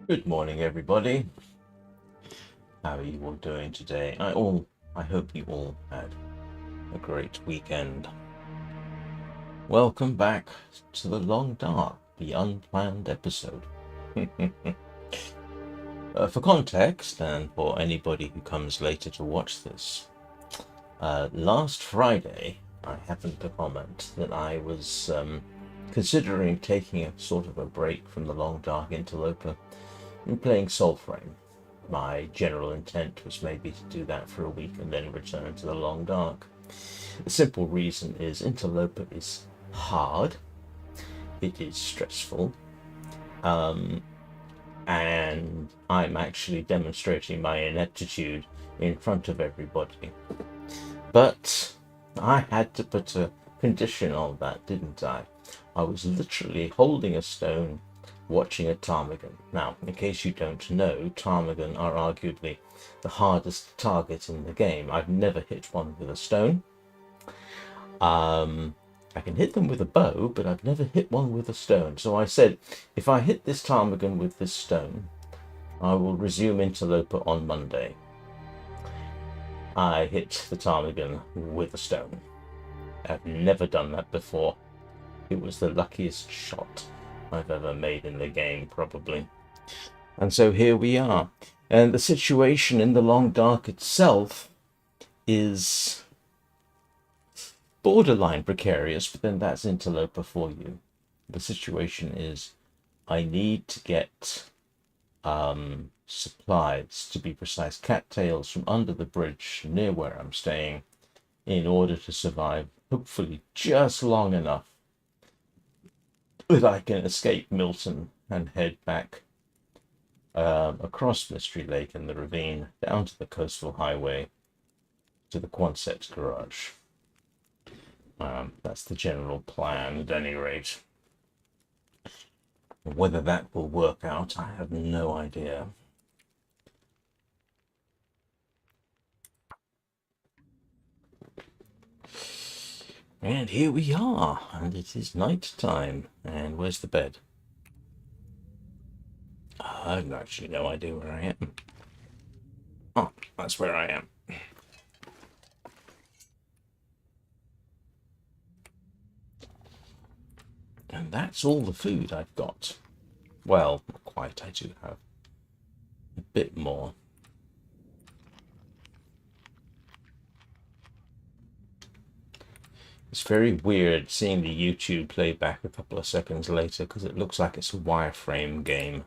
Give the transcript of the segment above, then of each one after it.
Good morning, everybody. How are you all doing today? I hope you all had a great weekend. Welcome back to the Long Dark, the unplanned episode. For context, and for anybody who comes later to watch this, last Friday I happened to comment that I was considering taking a sort of a break from the Long Dark Interloper and playing Soulframe. My general intent was maybe to do that for a week and then return to the Long Dark. The simple reason is Interloper is hard, it is stressful, and I'm actually demonstrating my ineptitude in front of everybody. But I had to put a condition on that, didn't I? I was literally holding a stone watching a ptarmigan. Now, in case you don't know, ptarmigan are arguably the hardest target in the game. I've never hit one with a stone. I can hit them with a bow, but I've never hit one with a stone. So I said, if I hit this ptarmigan with this stone, I will resume Interloper on Monday. I hit the ptarmigan with a stone. I've never done that before. It was the luckiest shot I've ever made in the game, probably. And so here we are. And the situation in the Long Dark itself is borderline precarious, but then that's Interloper for you. The situation is I need to get supplies, to be precise, cattails from under the bridge near where I'm staying in order to survive, hopefully just long enough that I can escape Milton and head back across Mystery Lake and the ravine down to the coastal highway to the Quonset garage. That's the general plan at any rate. Whether that will work out, I have no idea. And here we are, and it is night time. And where's the bed? I have actually no idea where I am. Oh, that's where I am. And that's all the food I've got. Well, not quite, I do have a bit more. It's very weird seeing the YouTube playback a couple of seconds later because it looks like it's a wireframe game.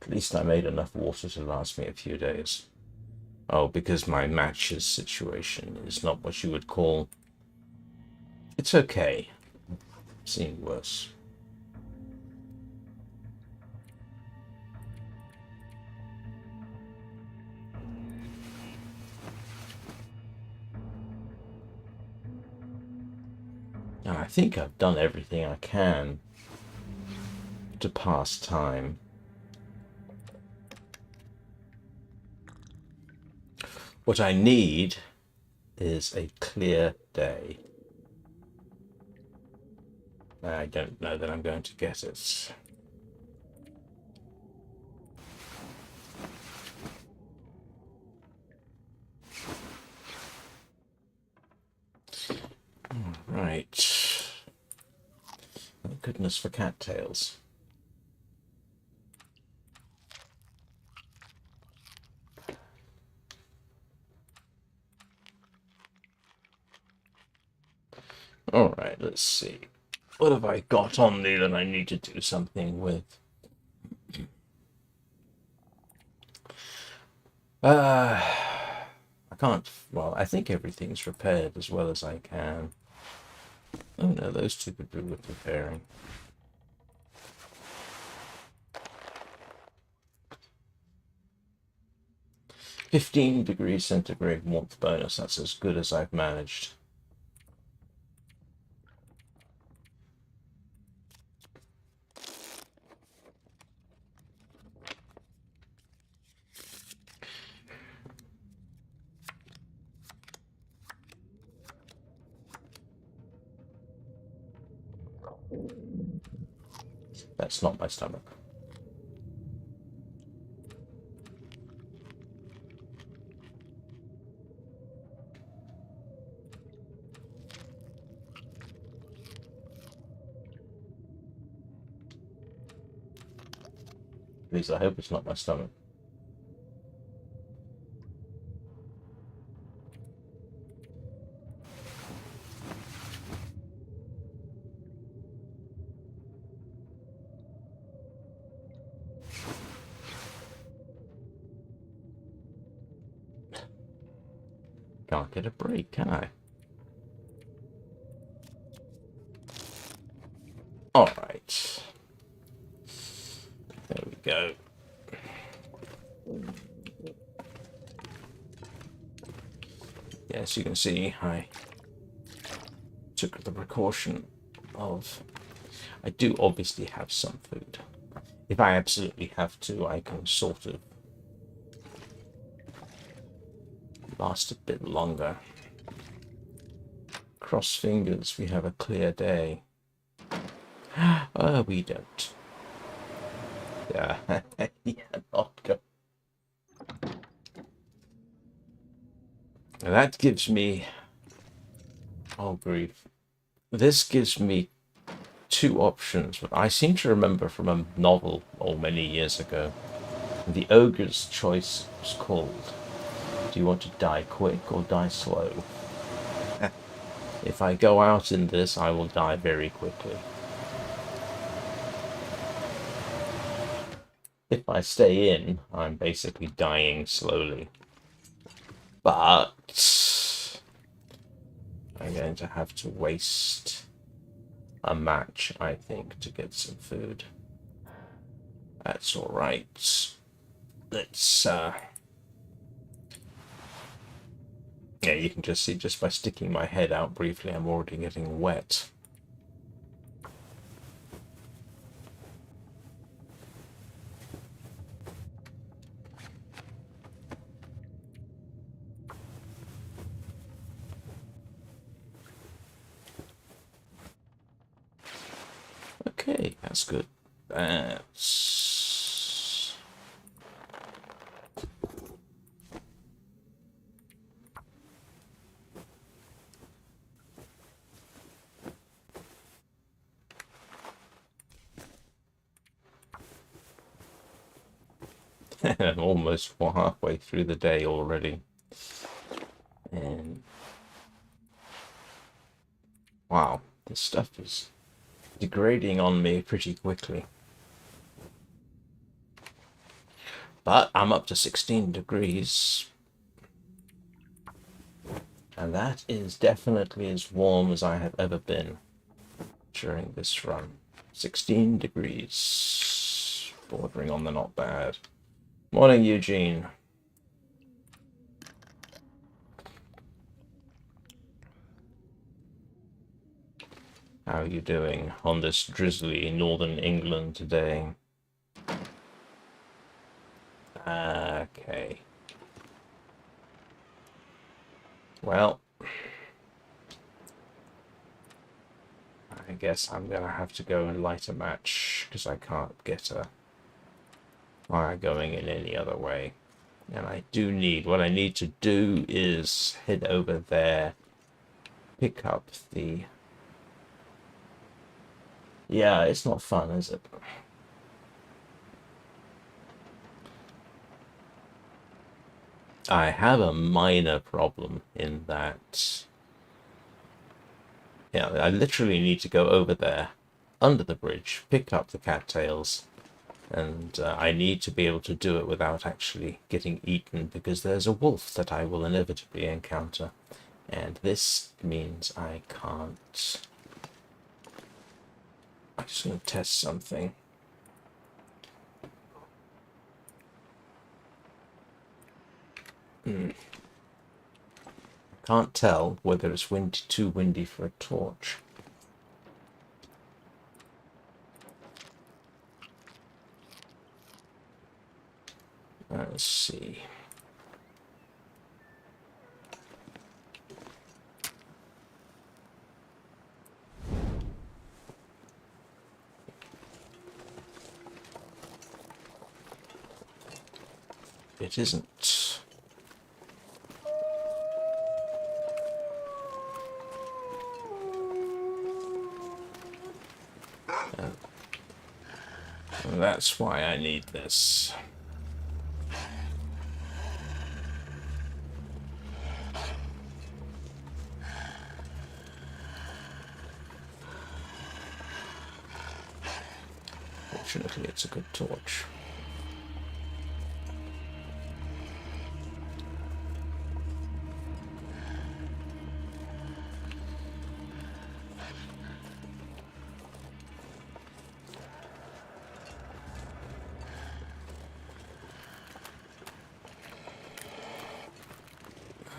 At least I made enough water to last me a few days. Oh, because my matches situation is not what you would call... It's okay. I've seen worse. And I think I've done everything I can to pass time. What I need is a clear day. I don't know that I'm going to get it. Right. Thank goodness for cattails. All right, let's see. What have I got on me that I need to do something with? I can't. Well, I think everything's repaired as well as I can. Oh no, those two could do with repairing. (15°C warmth bonus. That's as good as I've managed. That's not my stomach. At least I hope it's not my stomach. Can't get a break, can I? Alright. There we go. Yes, you can see I took the precaution of... I do obviously have some food. If I absolutely have to, I can sort of last a bit longer. Cross fingers, we have a clear day. We don't. Yeah, yeah, not go. That gives me... Oh, grief. This gives me two options, but I seem to remember from a novel, many years ago, the ogre's choice was called, do you want to die quick or die slow? If I go out in this, I will die very quickly. If I stay in, I'm basically dying slowly. But I'm going to have to waste a match, I think, to get some food. That's all right. Let's yeah, you can just see just by sticking my head out briefly, I'm already getting wet. Okay, that's good. That's... I'm almost halfway through the day already. And wow, this stuff is degrading on me pretty quickly. But I'm up to 16 degrees. And that is definitely as warm as I have ever been during this run. 16 degrees. Bordering on the not bad. Morning, Eugene. How are you doing on this drizzly northern England today? Okay. Well, I guess I'm gonna have to go and light a match because I can't get a fire going in any other way. And I do need, what I need to do is head over there, pick up the... Yeah, it's not fun, is it? I have a minor problem in that... Yeah, I literally need to go over there, under the bridge, pick up the cattails, and I need to be able to do it without actually getting eaten, because there's a wolf that I will inevitably encounter, and this means I can't... I'm just going to test something. Can't tell whether it's too windy for a torch. Let's see. it isn't. And that's why I need this. Fortunately, it's a good torch.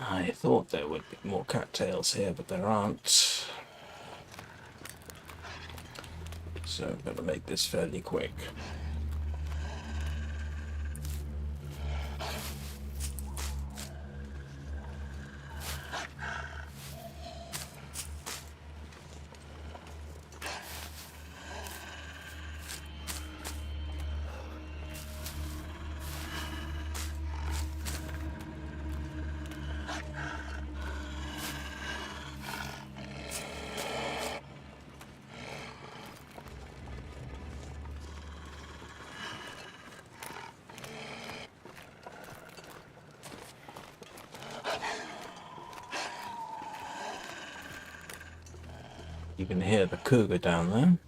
I thought there would be more cattails here, but there aren't. So I'm going to make this fairly quick. You can hear the cougar down there.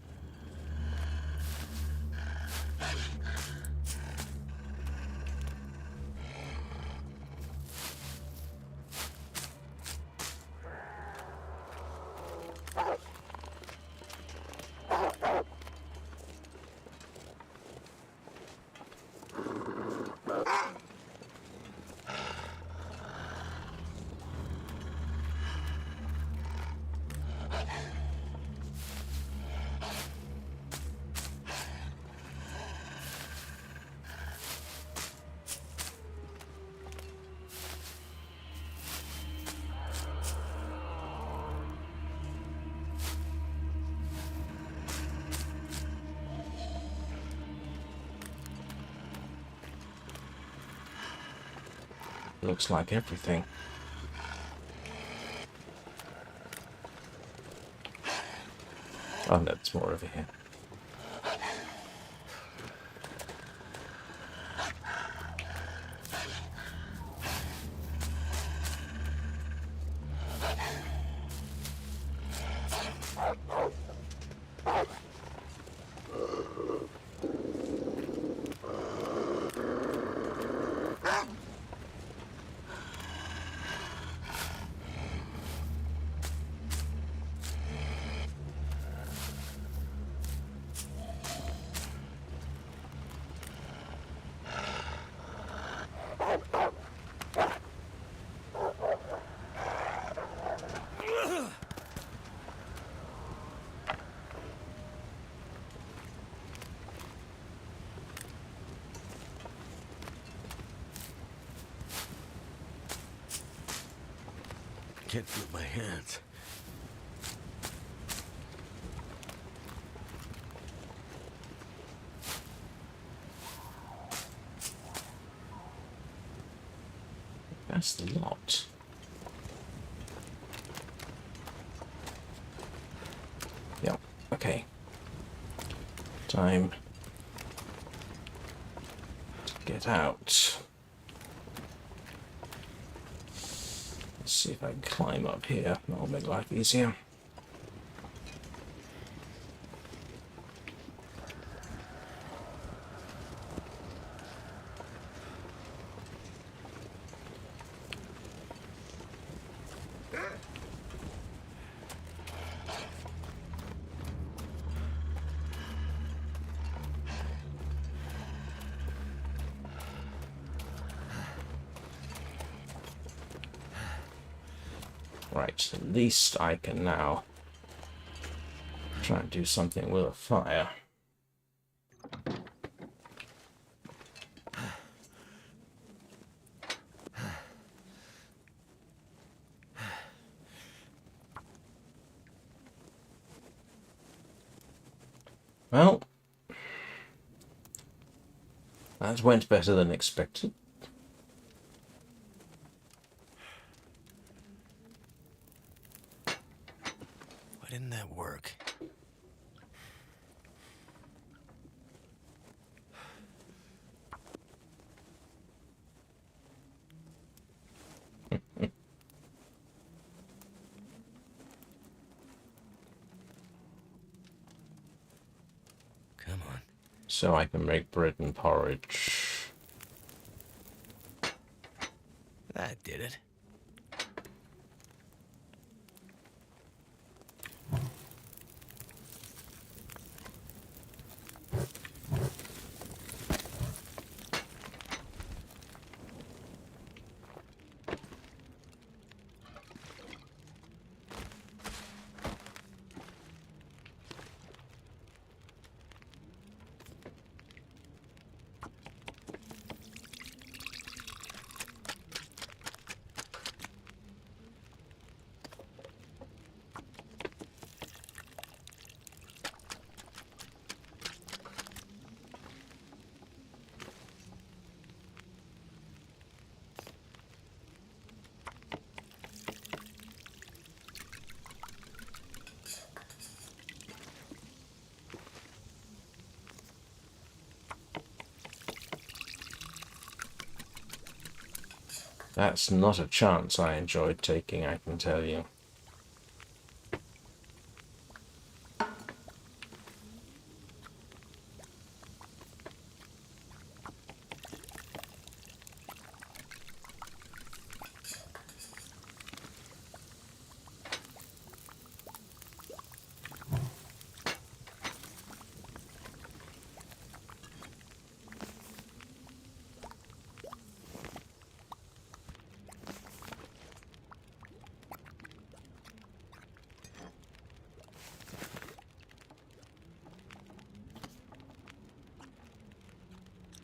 Looks like everything. Oh no, there's more over here. Can't feel my hands. That's the lot. Yep, okay. Time to get out. Let's see if I can climb up here. That'll make life easier. Right, at least I can now try and do something with a fire. Well, that went better than expected. might work. Come on. So I can make bread and porridge. That did it. That's not a chance I enjoyed taking, I can tell you.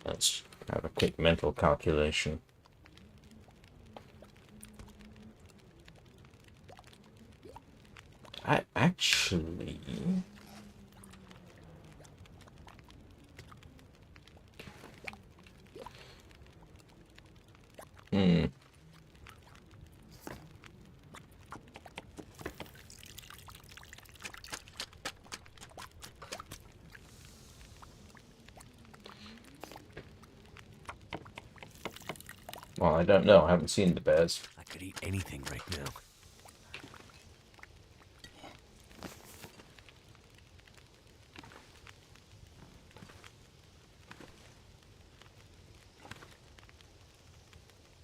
Let's have a quick mental calculation. I actually... Well, I don't know. I haven't seen the bears. I could eat anything right now.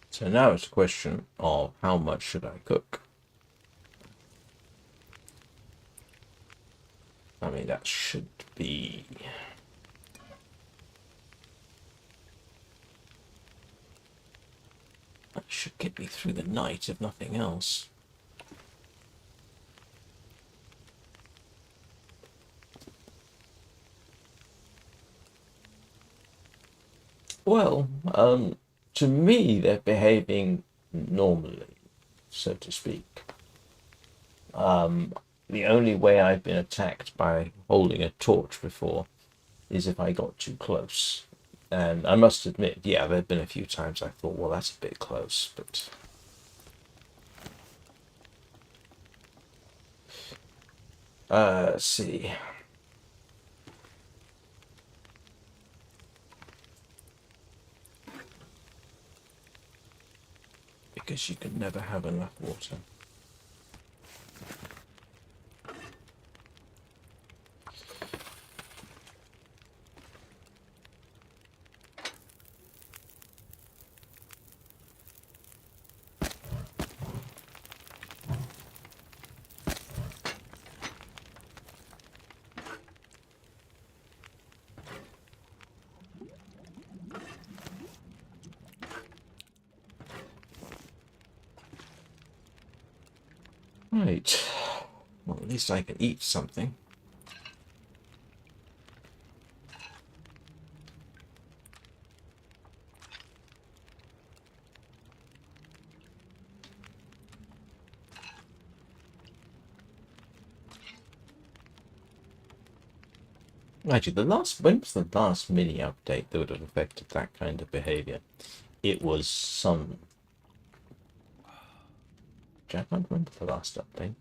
So now it's a question of how much should I cook? I mean, that should be... That should get me through the night, if nothing else. Well, to me, they're behaving normally, so to speak. The only way I've been attacked by holding a torch before is if I got too close. And I must admit, yeah, there have been a few times I thought, well, that's a bit close, but... let's see. Because you can never have enough water. Right. Well, at least I can eat something. Actually, when was the last mini update that would have affected that kind of behavior? It was some... I can't remember the last update.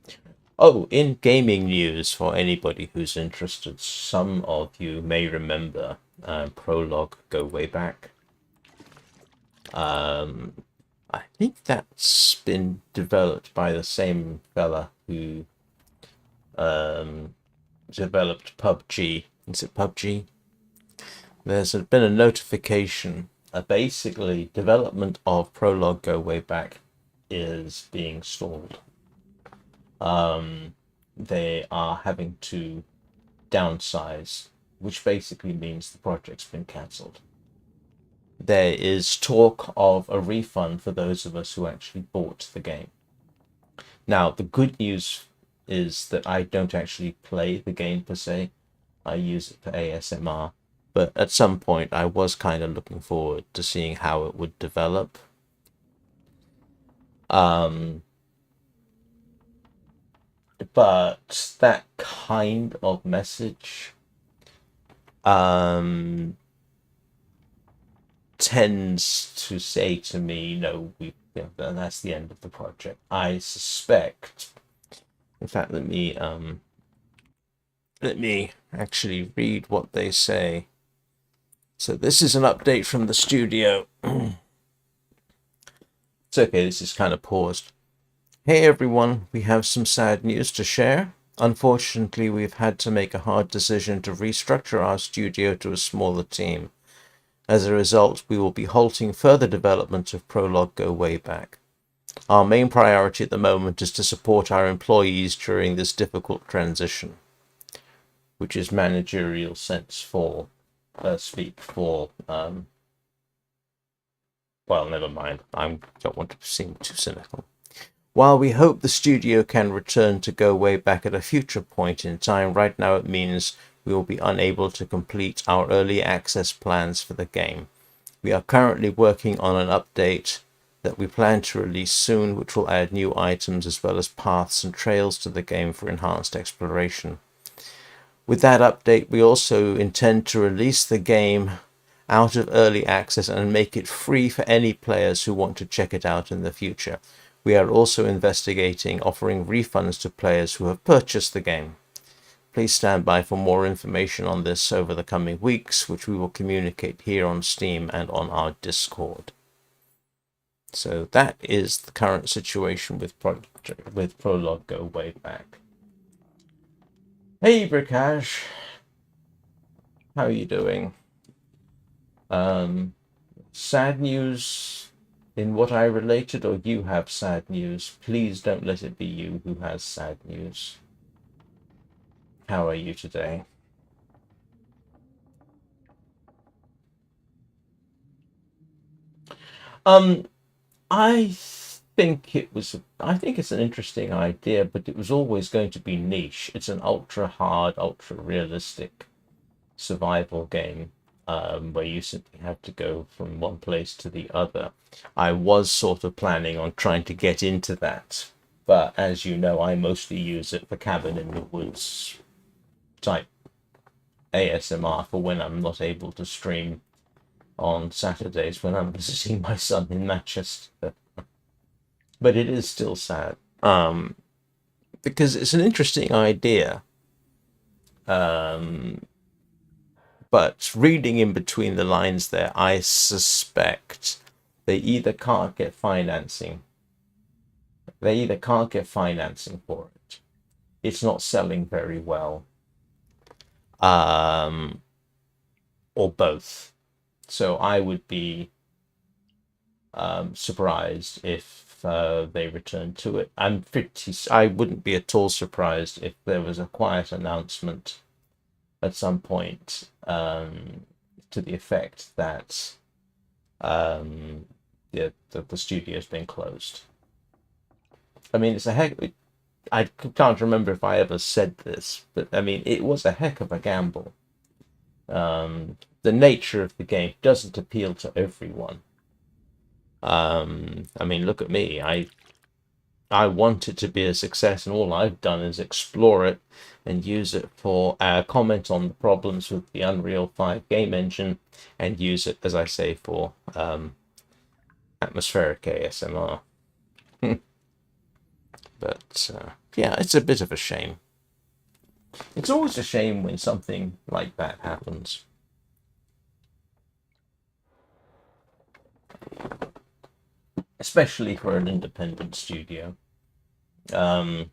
Oh, in gaming news, for anybody who's interested, some of you may remember Prologue go way back. I think that's been developed by the same fella who developed PUBG. Is it PUBG? There's been a notification. Basically, development of Prologue Go Way Back is being stalled. They are having to downsize, which basically means the project's been cancelled. There is talk of a refund for those of us who actually bought the game. Now, the good news is that I don't actually play the game per se. I use it for ASMR. But at some point, I was kind of looking forward to seeing how it would develop. But that kind of message tends to say to me, no, that's the end of the project. I suspect. In fact, let me actually read what they say. So this is an update from the studio. It's okay, this is kind of paused. Hey everyone, we have some sad news to share. Unfortunately, we've had to make a hard decision to restructure our studio to a smaller team. As a result, we will be halting further development of Prologue Go Way Back. Our main priority at the moment is to support our employees during this difficult transition, which is managerial sense for speak for well, never mind. I don't want to seem too cynical. While we hope the studio can return to Go Way Back at a future point in time, right now it means we will be unable to complete our early access plans for the game. We are currently working on an update that we plan to release soon, which will add new items as well as paths and trails to the game for enhanced exploration. With that update, we also intend to release the game out of early access and make it free for any players who want to check it out in the future. We are also investigating offering refunds to players who have purchased the game. Please stand by for more information on this over the coming weeks, which we will communicate here on Steam and on our Discord. So that is the current situation with Prologue Go Way Back. Hey Brikash, how are you doing? Sad news in what I related, or you have sad news? Please don't let it be you who has sad news. How are you today? I think it's an interesting idea, but it was always going to be niche. It's an ultra hard, ultra realistic survival game, where you simply have to go from one place to the other. I was sort of planning on trying to get into that, but as you know, I mostly use it for cabin in the woods type ASMR for when I'm not able to stream on Saturdays when I'm visiting my son in Manchester. But it is still sad, because it's an interesting idea. But reading in between the lines there, I suspect they either can't get financing. They either can't get financing for it. It's not selling very well. Or both. So I would be surprised if they return to it. I wouldn't be at all surprised if there was a quiet announcement at some point to the effect that the studio's been closed. I mean, it's a heck. I can't remember if I ever said this, but I mean, it was a heck of a gamble. The nature of the game doesn't appeal to everyone. I mean, look at me. I want it to be a success, and all I've done is explore it and use it for comment on the problems with the Unreal 5 game engine, and use it, as I say, for atmospheric ASMR. But yeah, it's a bit of a shame. It's always a shame when something like that happens. Especially for an independent studio. Um,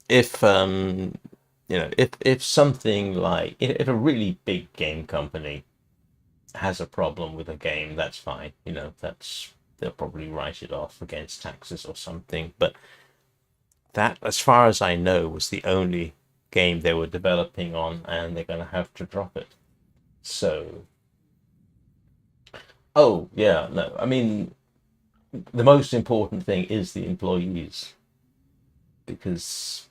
if if something like if a really big game company has a problem with a game, that's fine. That's they'll probably write it off against taxes or something. But that, as far as I know, was the only game they were developing on, and they're going to have to drop it. So, oh yeah, no, I mean, the most important thing is the employees, because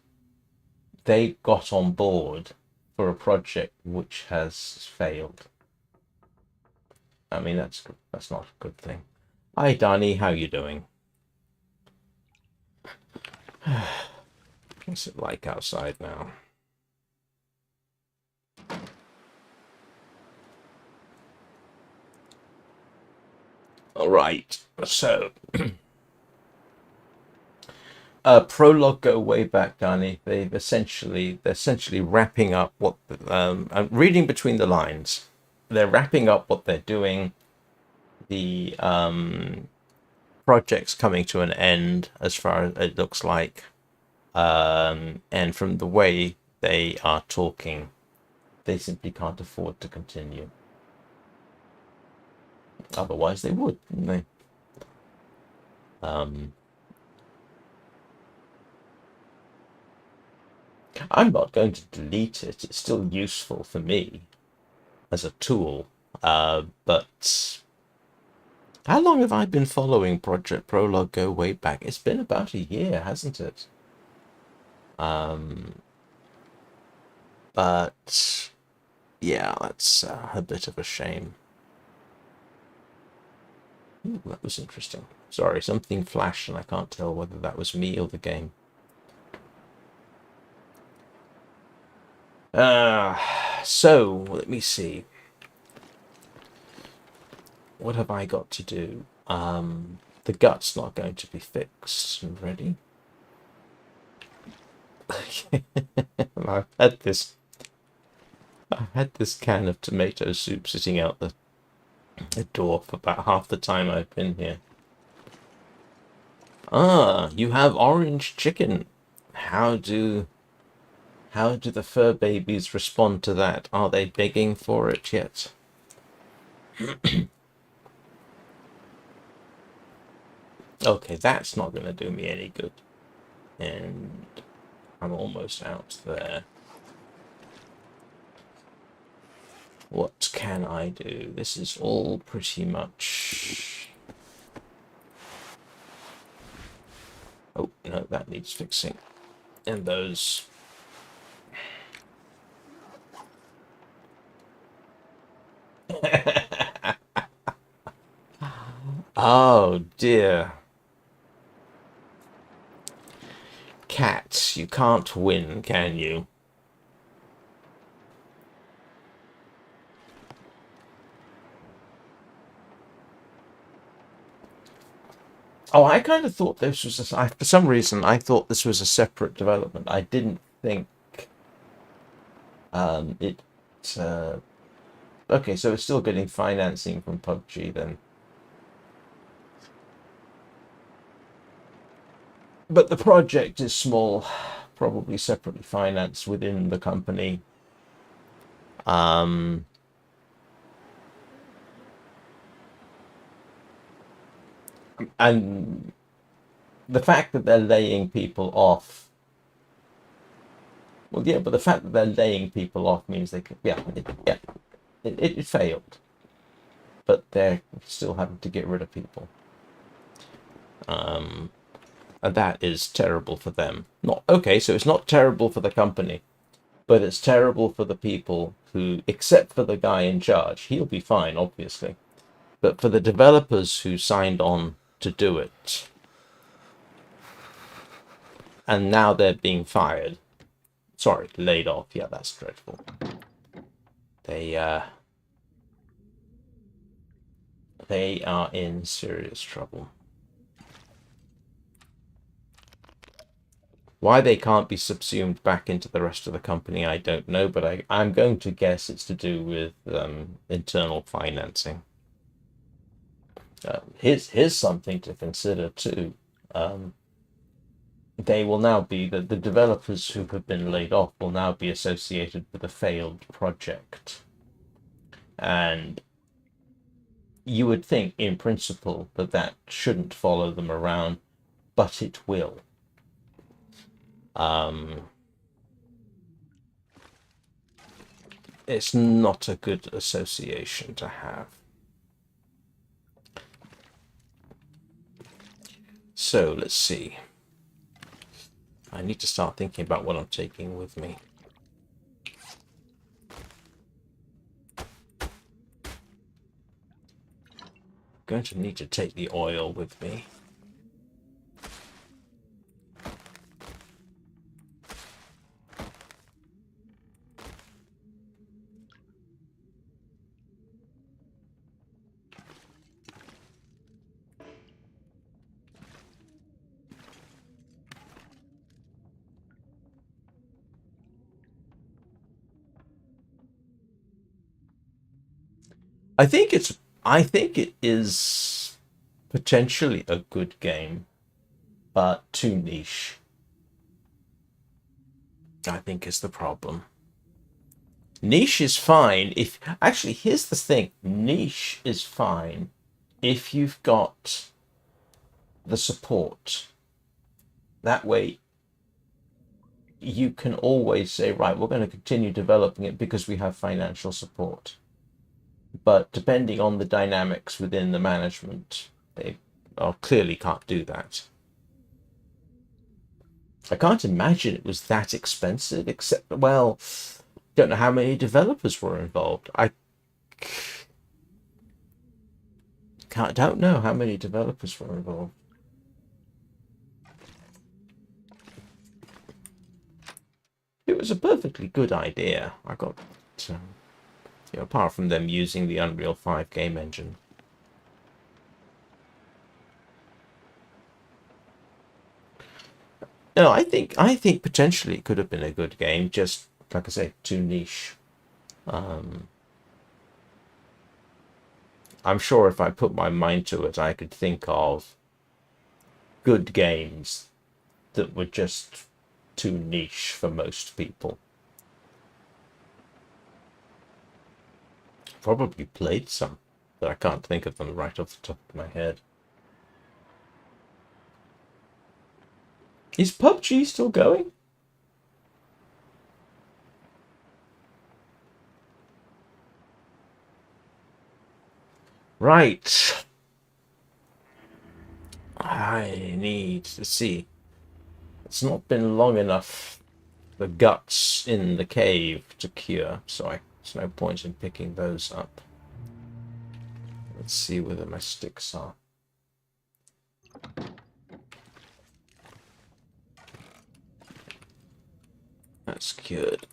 they got on board for a project which has failed. I mean, that's not a good thing. Hi, Danny, how you doing? What's it like outside now? All right, so prologue go way back, Danny. They're essentially wrapping up what I'm reading between the lines. They're wrapping up what they're doing. The project's coming to an end, as far as it looks like, and from the way they are talking, they simply can't afford to continue. Otherwise, they would, wouldn't they? I'm not going to delete it. It's still useful for me as a tool. But how long have I been following Project Prologue go way back? It's been about a year, hasn't it? But yeah, that's a bit of a shame. Ooh, that was interesting. Sorry, something flashed and I can't tell whether that was me or the game. So let me see. What have I got to do? The gut's not going to be fixed. Ready? I've had this can of tomato soup sitting out the door for about half the time I've been here. Ah, you have orange chicken. How do the fur babies respond to that? Are they begging for it yet? Okay, that's not going to do me any good. And I'm almost out there. What can I do? This is all pretty much... Oh, no, that needs fixing. And those... Oh, dear. Cats, you can't win, can you? Oh, I kind of thought this was for some reason I thought this was a separate development. I didn't think it. Okay, so it's still getting financing from PUBG then. But the project is small, probably separately financed within the company. And the fact that they're laying people off. Well, yeah, but the fact that they're laying people off means they could, it failed. But they're still having to get rid of people. And that is terrible for them. Not okay, so it's not terrible for the company, but it's terrible for the people who, except for the guy in charge, he'll be fine, obviously. But for the developers who signed on to do it, and now they're being fired. Sorry, laid off. Yeah, that's dreadful. They are in serious trouble. Why they can't be subsumed back into the rest of the company, I don't know, but I'm going to guess it's to do with internal financing. Here's something to consider too. They will now be the developers who have been laid off will now be associated with a failed project, and you would think, in principle, that that shouldn't follow them around, but it will. It's not a good association to have. So let's see. I need to start thinking about what I'm taking with me. I'm going to need to take the oil with me. I think it is potentially a good game, but too niche. I think is the problem. Niche is fine if actually here's the thing. Niche is fine if you've got the support. That way you can always say, right, we're going to continue developing it because we have financial support. But depending on the dynamics within the management, they clearly can't do that. I can't imagine it was that expensive, except, well, don't know how many developers were involved. Don't know how many developers were involved. It was a perfectly good idea. I got, apart from them using the Unreal 5 game engine. No, I think potentially it could have been a good game. Just like I say, too niche. I'm sure if I put my mind to it, I could think of good games that were just too niche for most people. Probably played some, but I can't think of them right off the top of my head. Is PUBG still going? Right. I need to see. It's not been long enough. The guts in the cave to cure, so there's no point in picking those up. Let's see whether my sticks are. That's cured.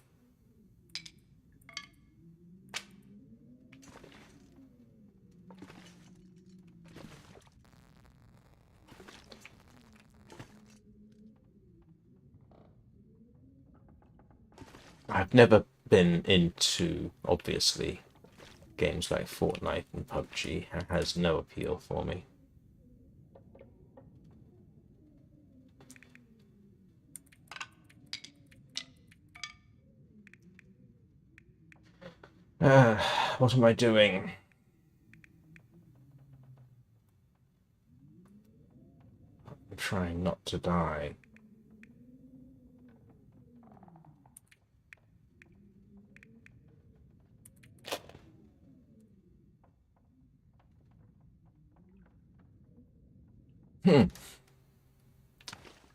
I've never been into, obviously, games like Fortnite and PUBG. It has no appeal for me. What am I doing? I'm trying not to die.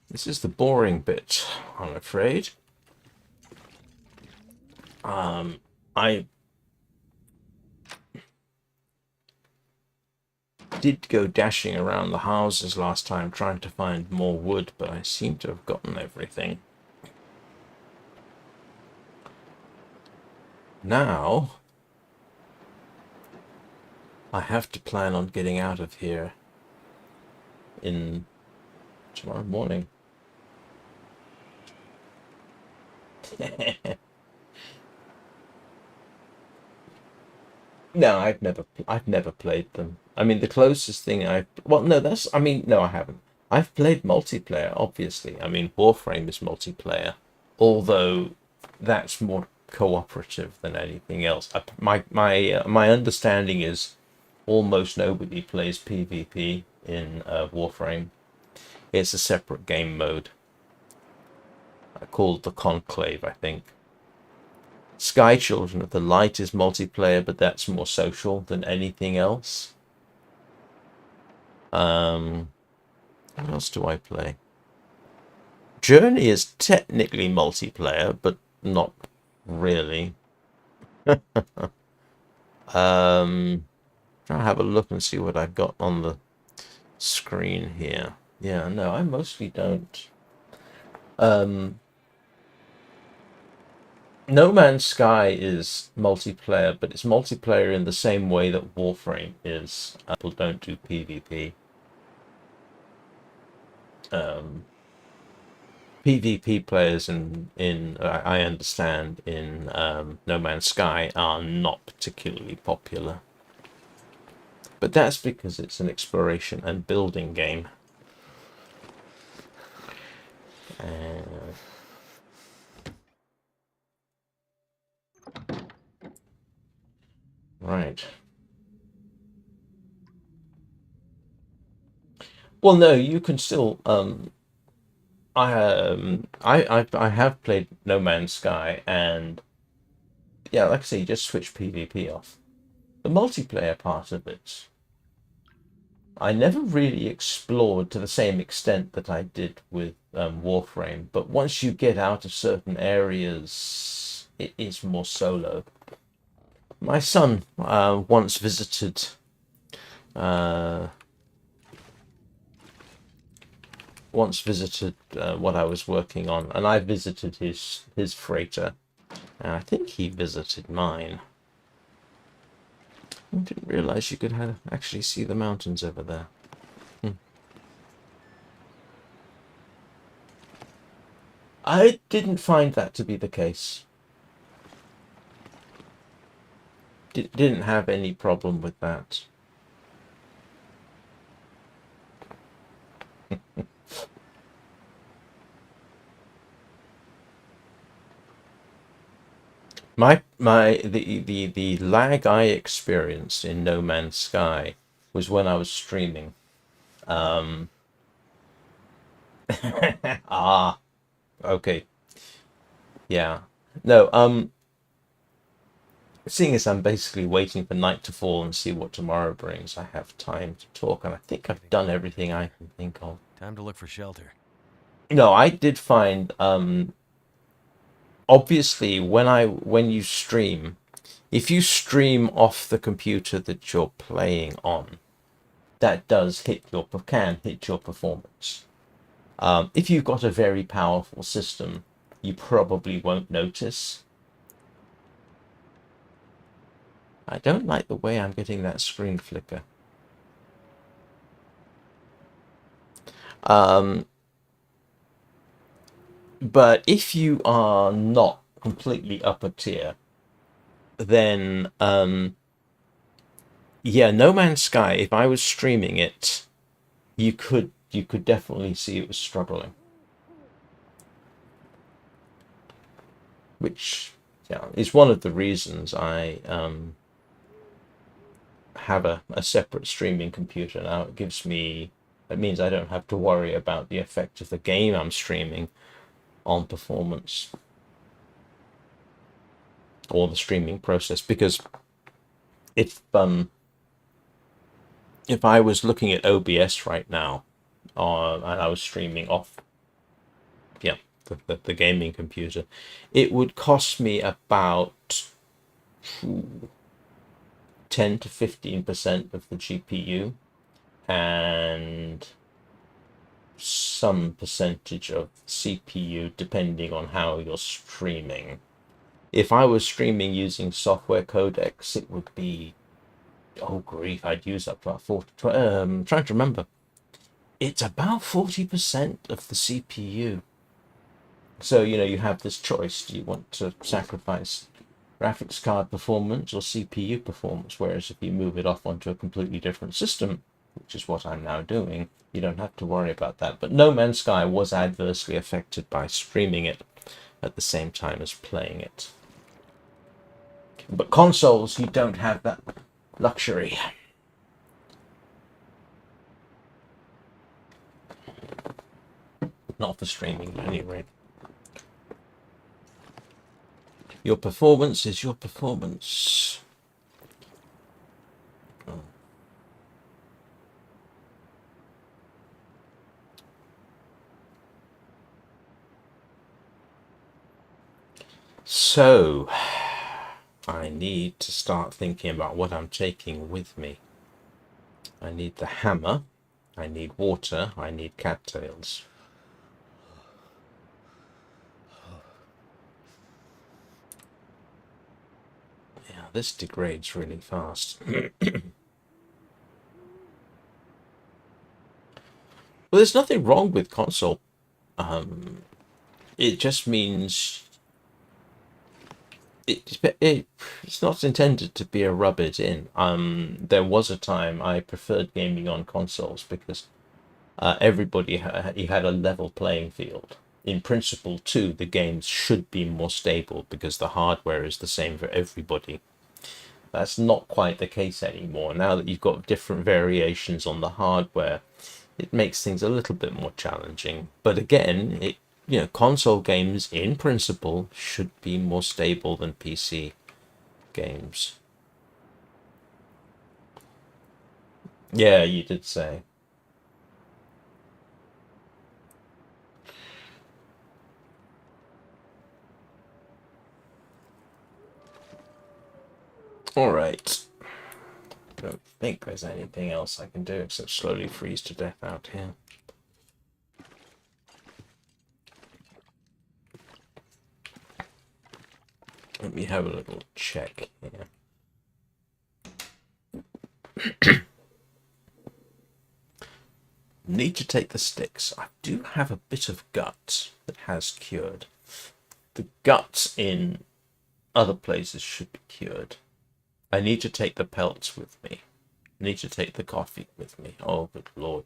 This is the boring bit, I'm afraid. I did go dashing around the houses last time trying to find more wood, but I seem to have gotten everything. Now, I have to plan on getting out of here in tomorrow morning. No, I've never played them. I mean, the closest thing well, no, I mean, no, I haven't. I've played multiplayer, obviously. I mean, Warframe is multiplayer, although that's more cooperative than anything else. My understanding is almost nobody plays PvP in Warframe. It's a separate game mode called the Conclave, I think. Sky Children of the Light is multiplayer, but that's more social than anything else. What else do I play? Journey is technically multiplayer, but not really. Trying to have a look and see what I've got on the screen here. Yeah, no, I mostly don't. No Man's Sky is multiplayer, but it's multiplayer in the same way that Warframe is. People don't do PvP. PvP players I understand in No Man's Sky are not particularly popular, but that's because it's an exploration and building game. Right. Well, no, you can still. I have played No Man's Sky, and yeah, like I say, you just switch PvP off. The multiplayer part of it, I never really explored to the same extent that I did with Warframe. But once you get out of certain areas, it is more solo. My son once visited. What I was working on, and I visited his freighter, and I think he visited mine. I didn't realize you could actually see the mountains over there. I didn't find that to be the case. Didn't have any problem with that. The lag I experienced in No Man's Sky was when I was streaming. Okay. Yeah. No, seeing as I'm basically waiting for night to fall and see what tomorrow brings, I have time to talk, and I think I've done everything I can think of. Time to look for shelter. No, I did find obviously when you stream, if you stream off the computer that you're playing on, that does can hit your performance. If you've got a very powerful system, you probably won't notice. I don't like the way I'm getting that screen flicker. But if you are not completely upper tier, then yeah, No Man's Sky, if I was streaming it, you could definitely see it was struggling. Which, yeah, is one of the reasons I have a separate streaming computer now. It means I don't have to worry about the effect of the game I'm streaming on performance or the streaming process, because if I was looking at OBS right now and I was streaming off the gaming computer, it would cost me about 10 to 15% of the GPU and some percentage of CPU depending on how you're streaming. If I was streaming using software codecs, it would be, oh grief, I'd use up about 40. I'm trying to remember. It's about 40% of the CPU. So, you know, you have this choice. Do you want to sacrifice graphics card performance or CPU performance? Whereas if you move it off onto a completely different system, which is what I'm now doing, you don't have to worry about that. But No Man's Sky was adversely affected by streaming it at the same time as playing it. But consoles, you don't have that luxury. Not for streaming, at any rate. Your performance is your performance. So, I need to start thinking about what I'm taking with me. I need the hammer, I need water, I need cattails. Yeah, this degrades really fast. Well, there's nothing wrong with console. It just means it's not intended to be a rub it in. There was a time I preferred gaming on consoles because everybody had a level playing field. In principle, too, the games should be more stable because the hardware is the same for everybody. That's not quite the case anymore. Now that you've got different variations on the hardware, it makes things a little bit more challenging. But again, console games in principle should be more stable than PC games. Yeah, you did say. All right. I don't think there's anything else I can do except slowly freeze to death out here. Let me have a little check here. Need to take the sticks. I do have a bit of gut that has cured. The guts in other places should be cured. I need to take the pelts with me. I need to take the coffee with me. Oh, good lord.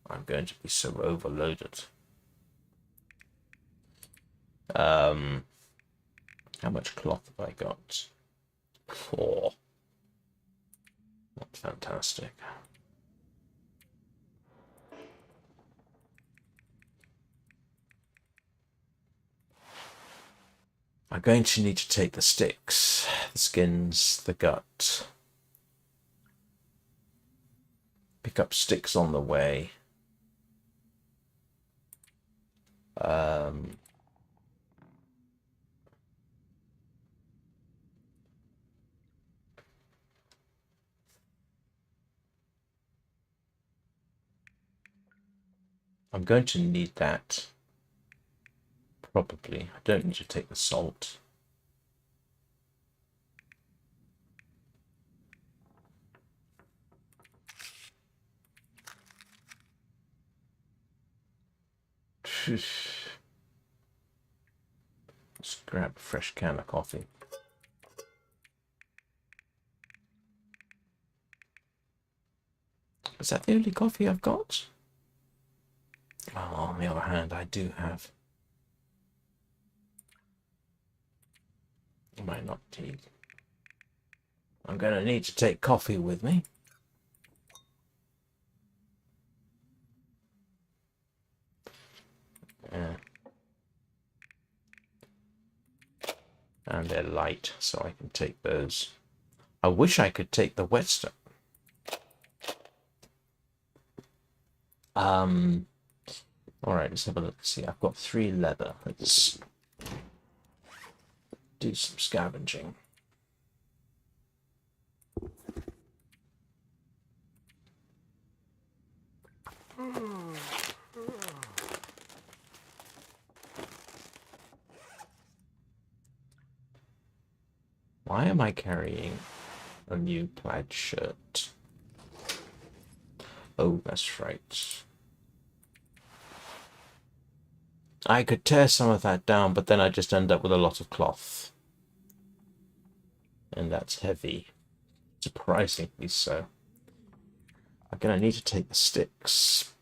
I'm going to be so overloaded. How much cloth have I got? 4. Not fantastic. I'm going to need to take the sticks, the skins, the gut. Pick up sticks on the way. I'm going to need that. Probably. I don't need to take the salt. Let's grab a fresh can of coffee. Is that the only coffee I've got? Well, on the other hand, I do have. I might not need. I'm going to need to take coffee with me. Yeah. And they're light, so I can take those. I wish I could take the whetstone. All right, let's have a look. See, I've got 3 leather. Let's do some scavenging. Why am I carrying a new plaid shirt? Oh, that's right. I could tear some of that down, but then I just end up with a lot of cloth. And that's heavy. Surprisingly so. I'm going to need to take the sticks.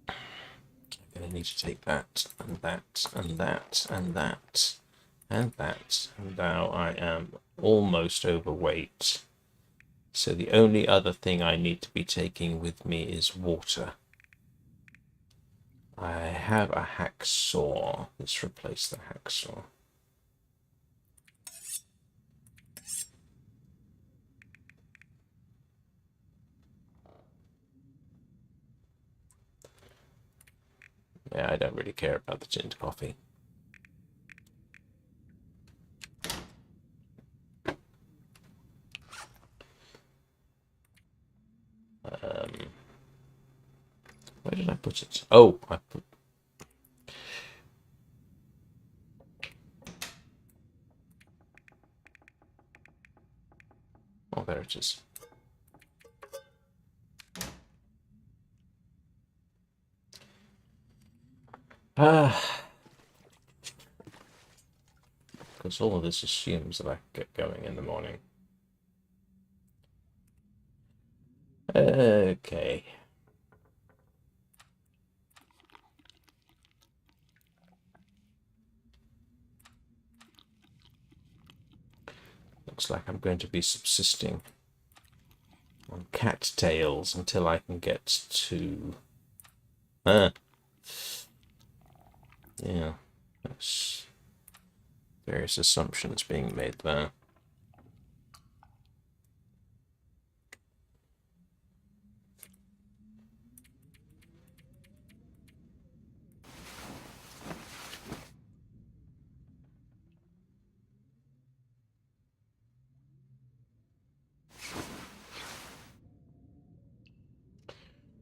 I'm going to need to take that, and that, and that, and that, and that. And now I am almost overweight. So the only other thing I need to be taking with me is water. I have a hacksaw. Let's replace the hacksaw. Yeah, I don't really care about the tinned coffee. Where did I put it? Oh, I put... Oh, there it is. Because all of this assumes that I get going in the morning. Okay. Looks like I'm going to be subsisting on cattails until I can get to... yeah, there's various assumptions being made there.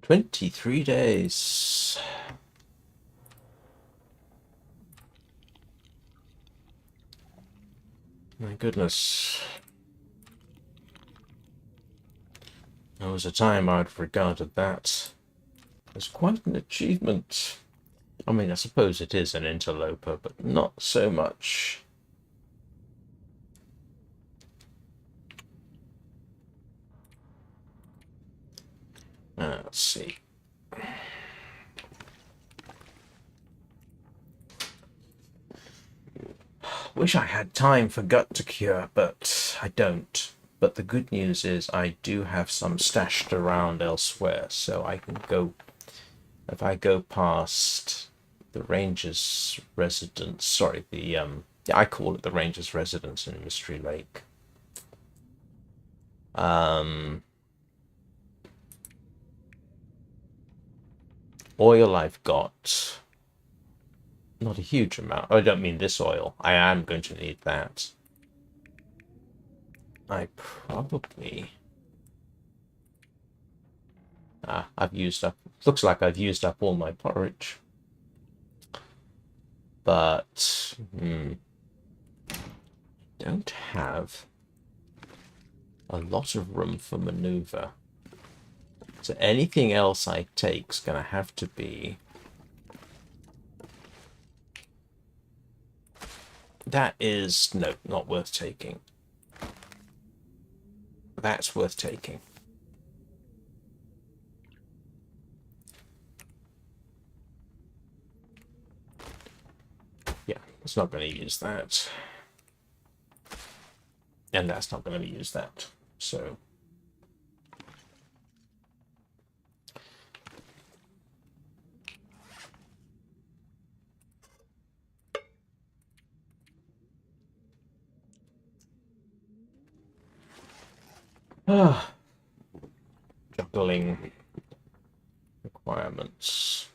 "23 days. My goodness. There was a time I'd regarded that as quite an achievement. I mean, I suppose it is an interloper, but not so much. Let's see. Wish I had time for gut to cure, but I don't. But the good news is I do have some stashed around elsewhere, so I can go... If I go past the ranger's residence... Sorry, yeah, I call it the ranger's residence in Mystery Lake. Oil I've got... Not a huge amount. I don't mean this oil. I am going to need that. I probably... I've used up... Looks like I've used up all my porridge. But... don't have a lot of room for maneuver. So anything else I take is going to have to be... That is... No, not worth taking. That's worth taking. Yeah, it's not going to use that. And that's not going to use that. So... juggling requirements.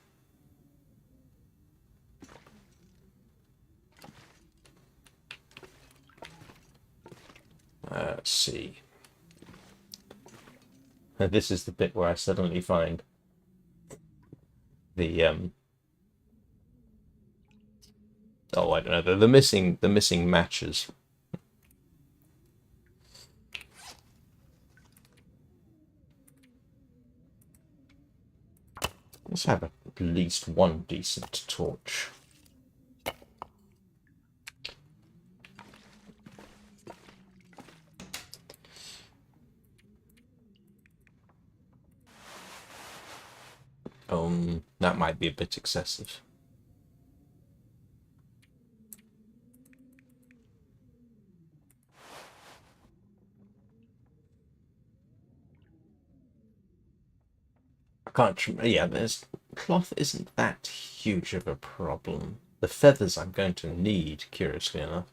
Let's see. This is the bit where I suddenly find the oh, I don't know, the missing matches. Let's have at least one decent torch. That might be a bit excessive. I can't remember. Yeah, there's cloth isn't that huge of a problem. The feathers I'm going to need, curiously enough.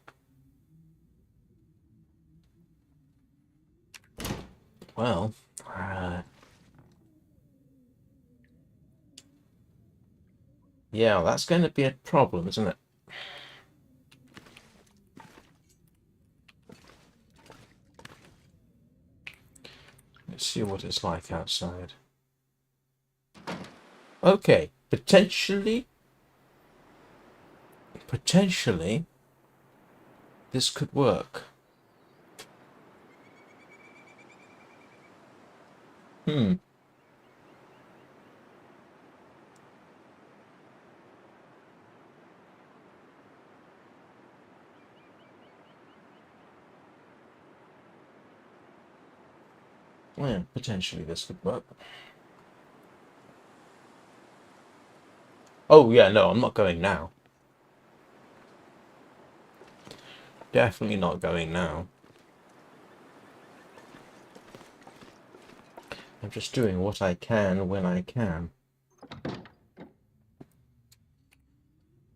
Well, yeah, that's going to be a problem, isn't it? Let's see what it's like outside. Okay, potentially, this could work. Hmm. Well, potentially this could work. Oh, yeah, no, I'm not going now. Definitely not going now. I'm just doing what I can when I can.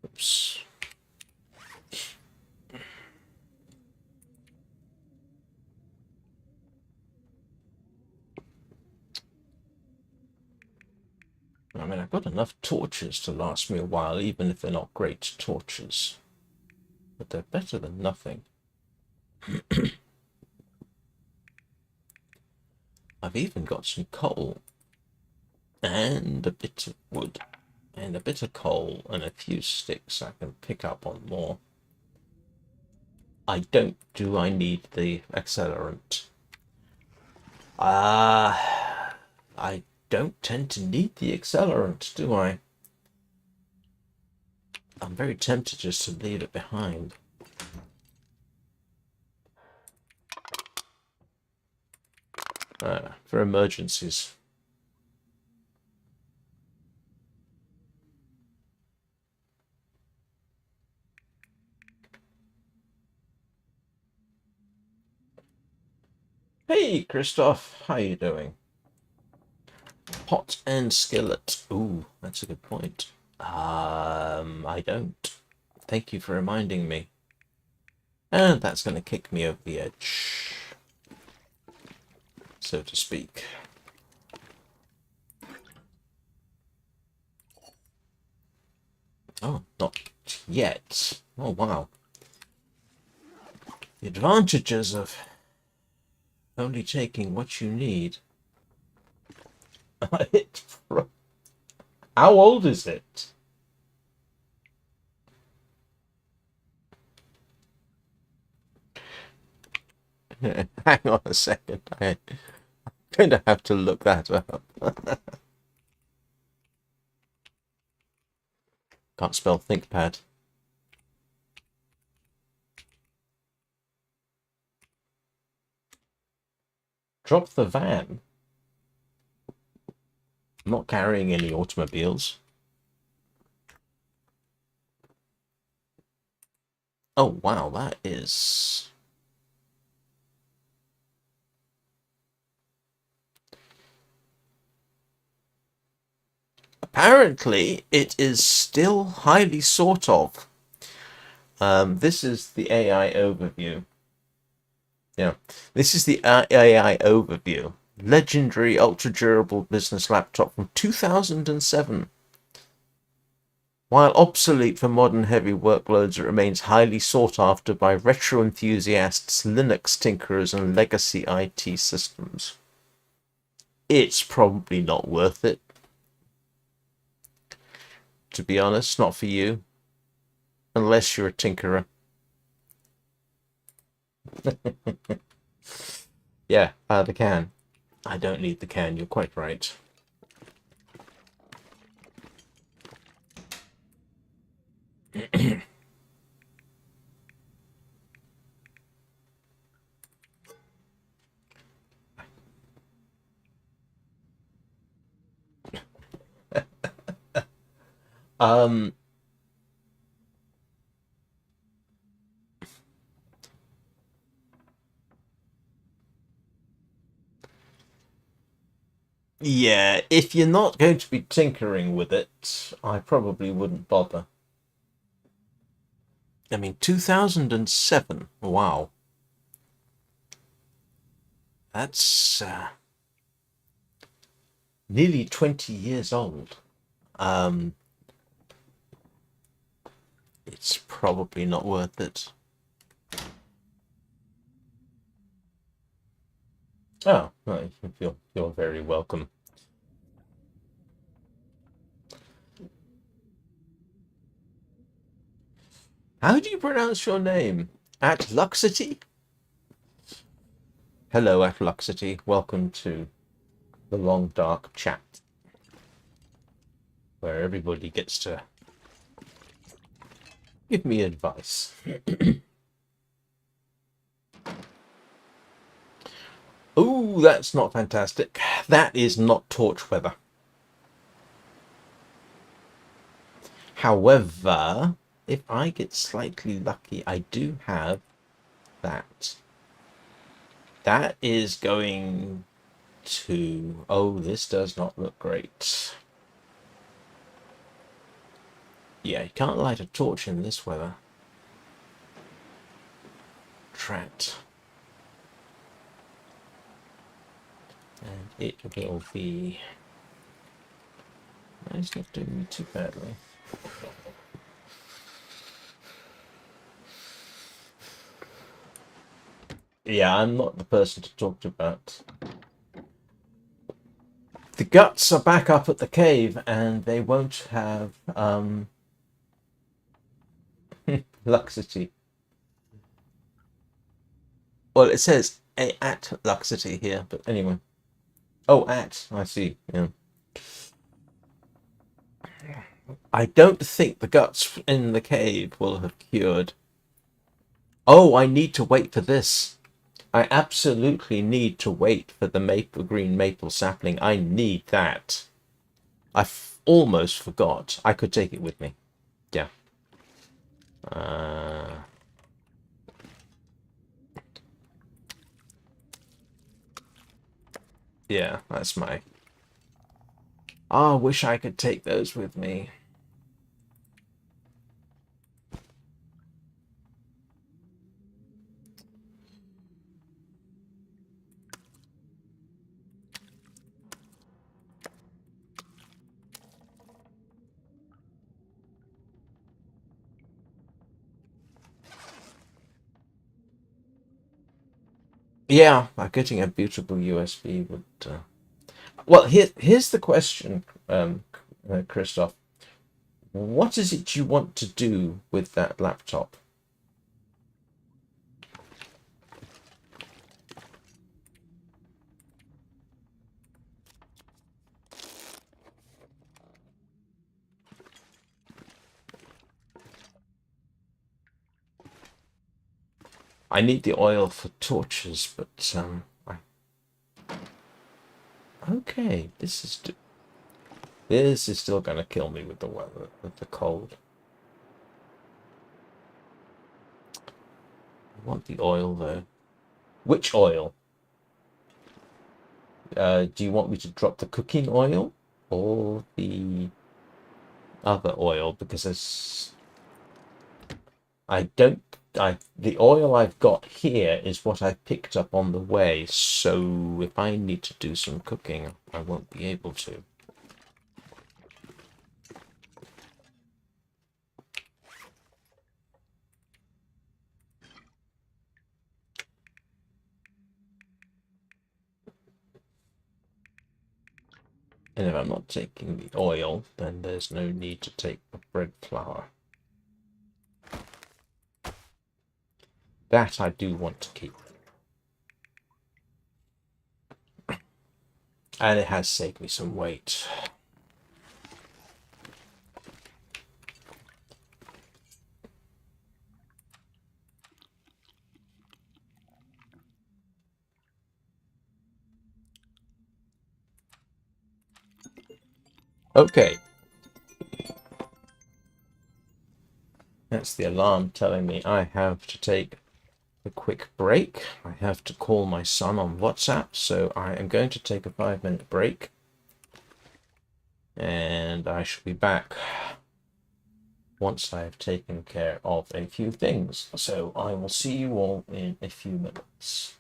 Oops. I mean, I've got enough torches to last me a while, even if they're not great torches. But they're better than nothing. I've even got some coal. And a bit of wood. And a bit of coal. And a few sticks I can pick up on more. Do I need the accelerant? I don't tend to need the accelerant, do I? I'm very tempted just to leave it behind. For emergencies. Hey, Christoph, how you doing? Pot and skillet. Ooh, that's a good point. I don't. Thank you for reminding me. And that's going to kick me over the edge, so to speak. Oh, not yet. Oh, wow. The advantages of only taking what you need. How old is it? Hang on a second. I'm going to have to look that up. Can't spell ThinkPad. Drop the van. I'm not carrying any automobiles. Oh, wow, that is... Apparently, it is still highly sought of. This is the AI overview. Yeah, this is the AI overview. Legendary ultra-durable business laptop from 2007. While obsolete for modern heavy workloads, it remains highly sought after by retro enthusiasts, Linux tinkerers, and legacy IT systems. It's probably not worth it. To be honest, not for you. Unless you're a tinkerer. Yeah, the can. I don't need the can, you're quite right. Um, yeah, if you're not going to be tinkering with it, I probably wouldn't bother. I mean, 2007. Wow. That's nearly 20 years old. Um, it's probably not worth it. Oh, well, you're very welcome. How do you pronounce your name? At Luxity? Hello, At Luxity. Welcome to the Long Dark Chat, where everybody gets to give me advice. Oh, that's not fantastic. That is not torch weather. However, if I get slightly lucky, I do have that. That is going to... Oh, this does not look great. Yeah, you can't light a torch in this weather. Drat. And it will be... No, it's not doing me too badly. Yeah, I'm not the person to talk about. The guts are back up at the cave, and they won't have Luxity. Well, it says at Luxity here, but anyway. Oh, at. I see. Yeah. I don't think the guts in the cave will have cured. Oh, I need to wait for this. I absolutely need to wait for the green maple sapling. I need that. I almost forgot. I could take it with me. Yeah. Yeah, that's my... Oh, I wish I could take those with me. Yeah, getting a beautiful USB would... Well, here's the question, Christoph. What is it you want to do with that laptop? I need the oil for torches, but okay, this is still gonna kill me with the weather, with the cold. I want the oil though. Which oil? Do you want me to drop the cooking oil or the other oil? Because the oil I've got here is what I picked up on the way, so if I need to do some cooking, I won't be able to. And if I'm not taking the oil, then there's no need to take the bread flour. That I do want to keep. And it has saved me some weight. Okay. That's the alarm telling me I have to take a quick break. I have to call my son on WhatsApp, so I am going to take a 5-minute break. And I shall be back once I have taken care of a few things. So I will see you all in a few minutes.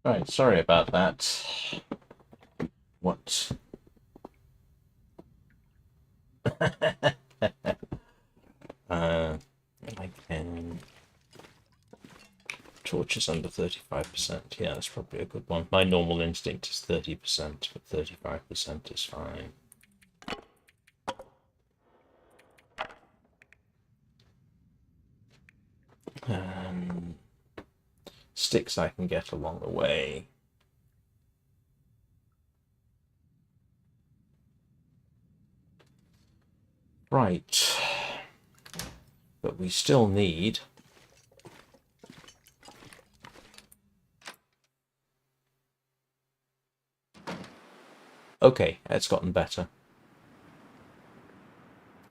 Right, sorry about that. What? I can... Torches under 35%. Yeah, that's probably a good one. My normal instinct is 30%, but 35% is fine. Sticks I can get along the way. Right. But we still need... Okay, it's gotten better.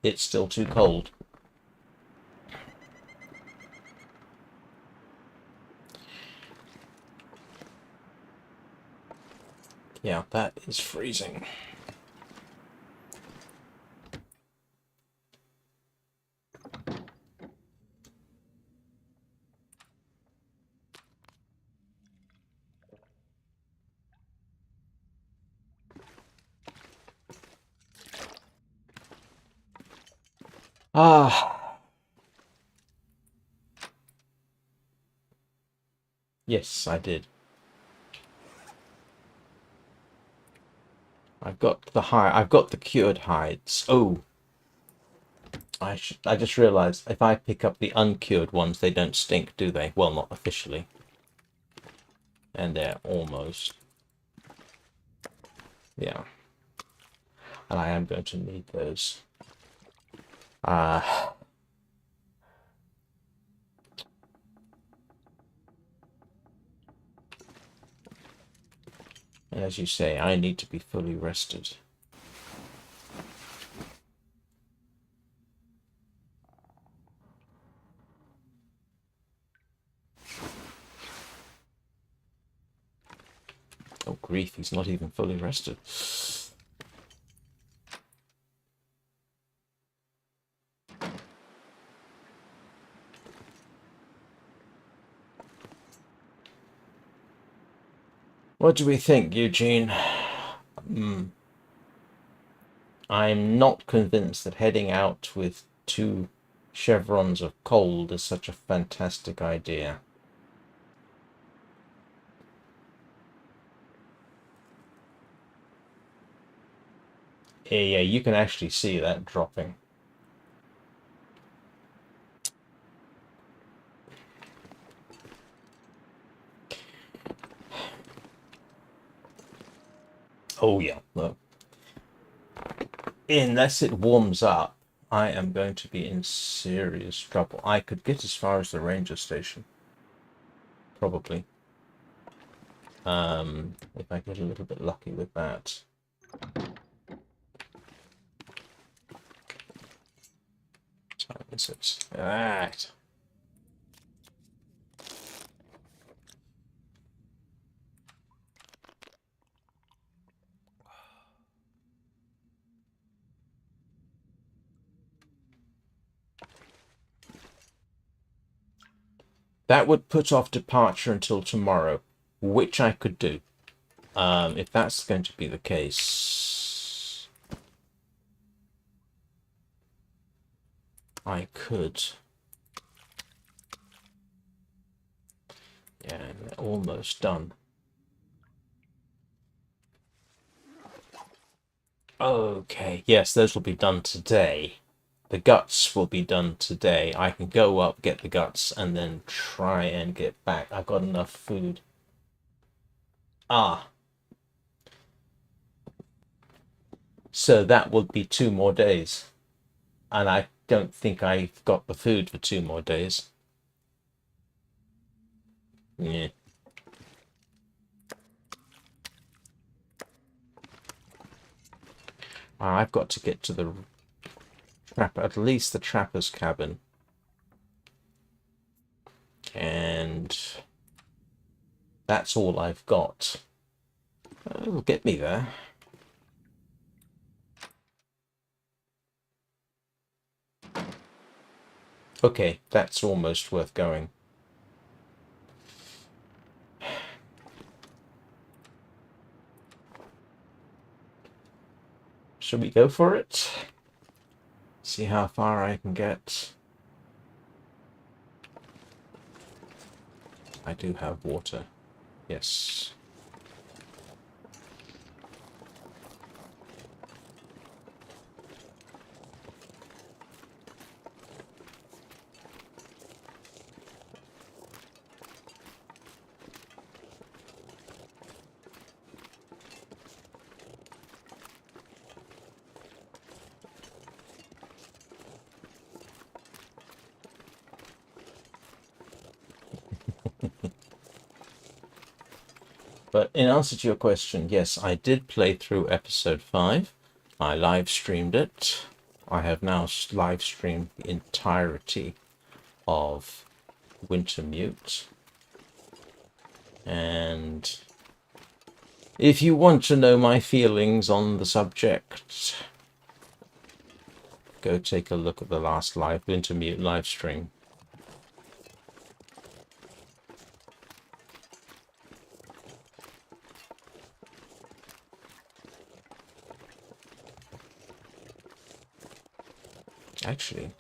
It's still too cold. Yeah, that is freezing. Ah. Yes, I did. I've got the cured hides. Oh, I just realized if I pick up the uncured ones, they don't stink, do they? Well, not officially. And they're almost. Yeah. And I am going to need those. As you say, I need to be fully rested. Oh, grief, he's not even fully rested. What do we think, Eugene? I'm not convinced that heading out with 2 chevrons of cold is such a fantastic idea. Yeah, you can actually see that dropping. Oh yeah, look. Unless it warms up, I am going to be in serious trouble. I could get as far as the ranger station. Probably. If I get a little bit lucky with that. What time is it? Right. That would put off departure until tomorrow, which I could do. If that's going to be the case, I could. Yeah, they're almost done. Okay, yes, those will be done today. The guts will be done today. I can go up, get the guts, and then try and get back. I've got enough food. Ah. So that would be 2 more days. And I don't think I've got the food for 2 more days. Yeah. I've got to get to the trapper, at least the trapper's cabin. And that's all I've got. It'll get me there. Okay, that's almost worth going. Shall we go for it? See how far I can get. I do have water. Yes. But in answer to your question, yes, I did play through episode 5. I live streamed it. I have now live streamed the entirety of Wintermute. And if you want to know my feelings on the subject, go take a look at the last Wintermute live stream. Actually,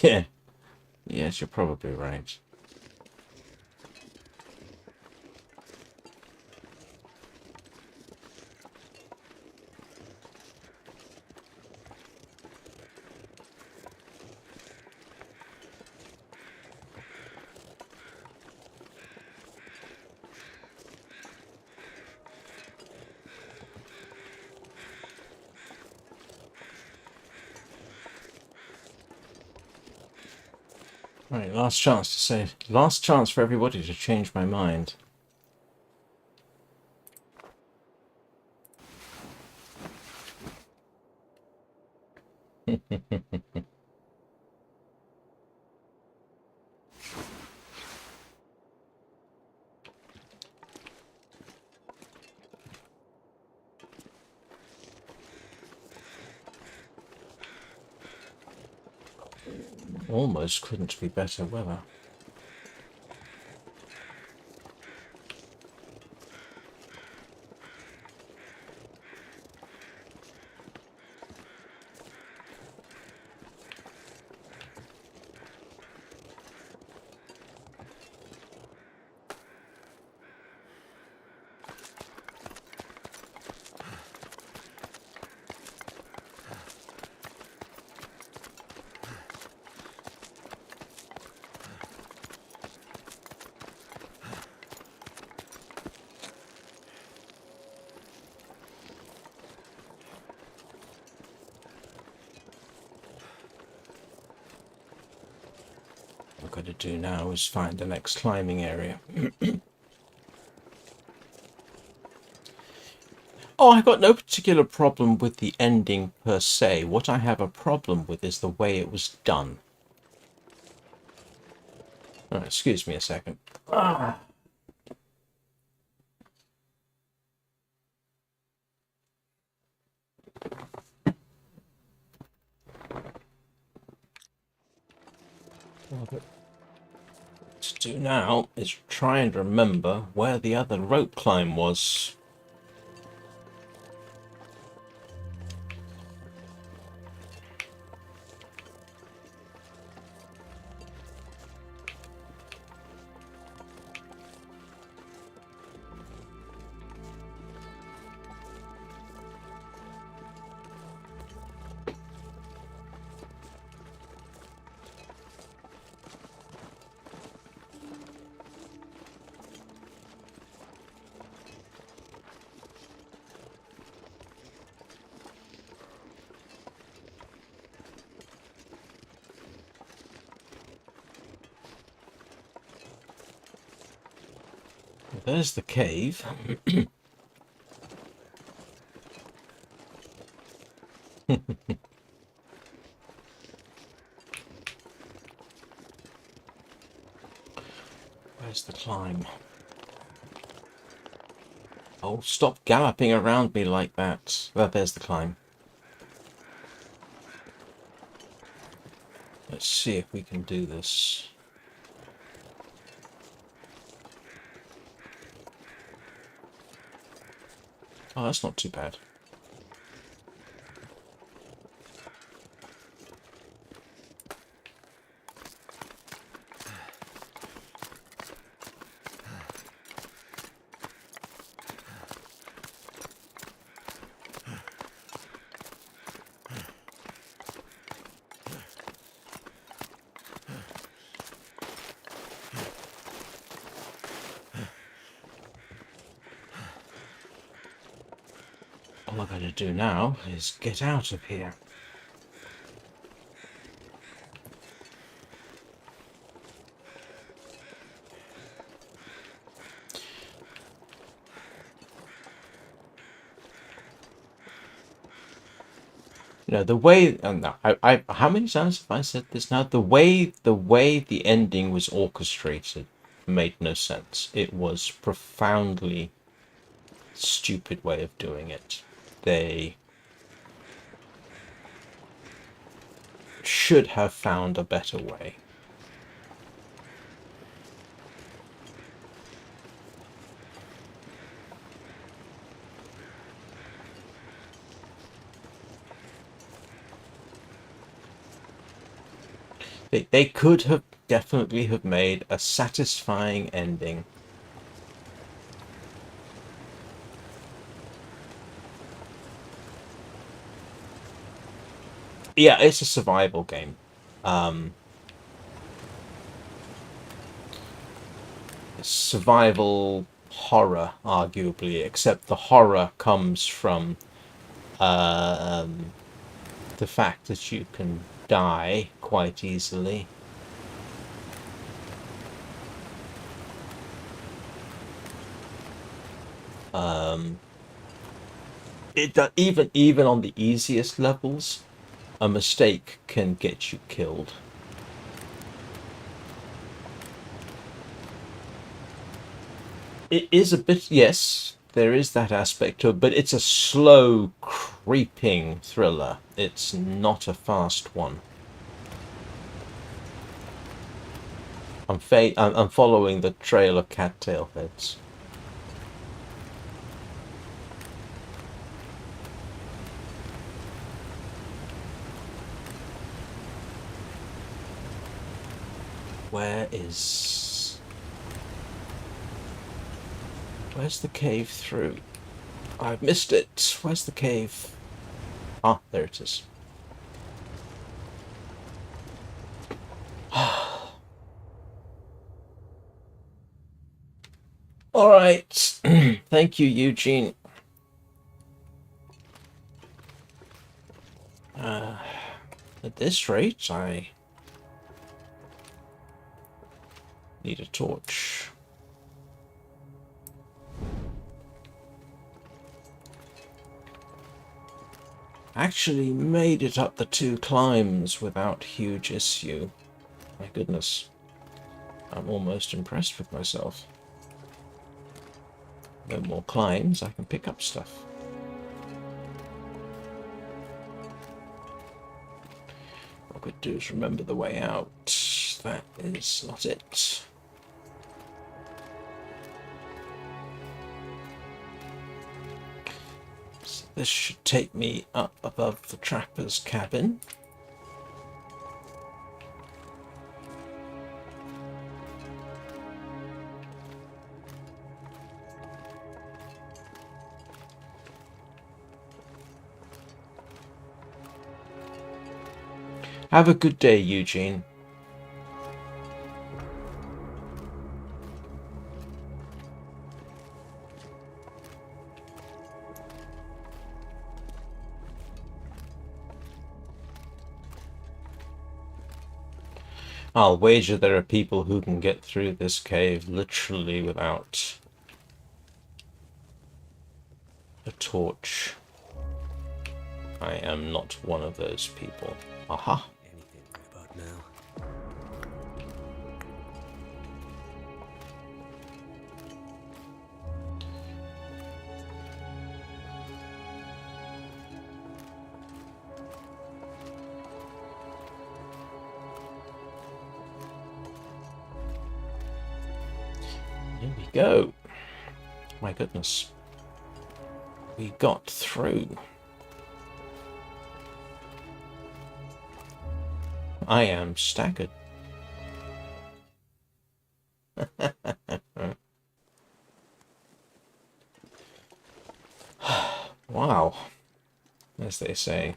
yeah, yes, you're probably right. Right, last chance for everybody to change my mind. Almost couldn't be better weather. What I've got to do now is find the next climbing area. Oh, I've got no particular problem with the ending per se. What I have a problem with is the way it was done. Oh, excuse me a second. Ah. What to do now is try and remember where the other rope climb was. There's the cave. Where's the climb? Oh, stop galloping around me like that. Well, there's the climb. Let's see if we can do this. Oh, that's not too bad. All I've got to do now is get out of here. You know, the way, and how many times have I said this now? The way the ending was orchestrated made no sense. It was profoundly stupid way of doing it. They should have found a better way. They could have definitely have made a satisfying ending. Yeah, it's a survival game. Survival horror, arguably, except the horror comes from the fact that you can die quite easily. Even on the easiest levels, a mistake can get you killed. It is a bit, yes, there is that aspect to it, but it's a slow, creeping thriller. It's not a fast one. I'm following the trail of cattail heads. Where's the cave through? I've missed it. Where's the cave? Ah, there it is. All right. Thank you, Eugene. At this rate, I need a torch. Actually made it up the 2 climbs without huge issue. My goodness. I'm almost impressed with myself. No more climbs, I can pick up stuff. What I could do is remember the way out. That is not it. So this should take me up above the trapper's cabin. Have a good day, Eugene. I'll wager there are people who can get through this cave literally without a torch. I am not one of those people. Aha! Anything right about now? Here we go. My goodness. We got through. I am staggered. Wow, as they say.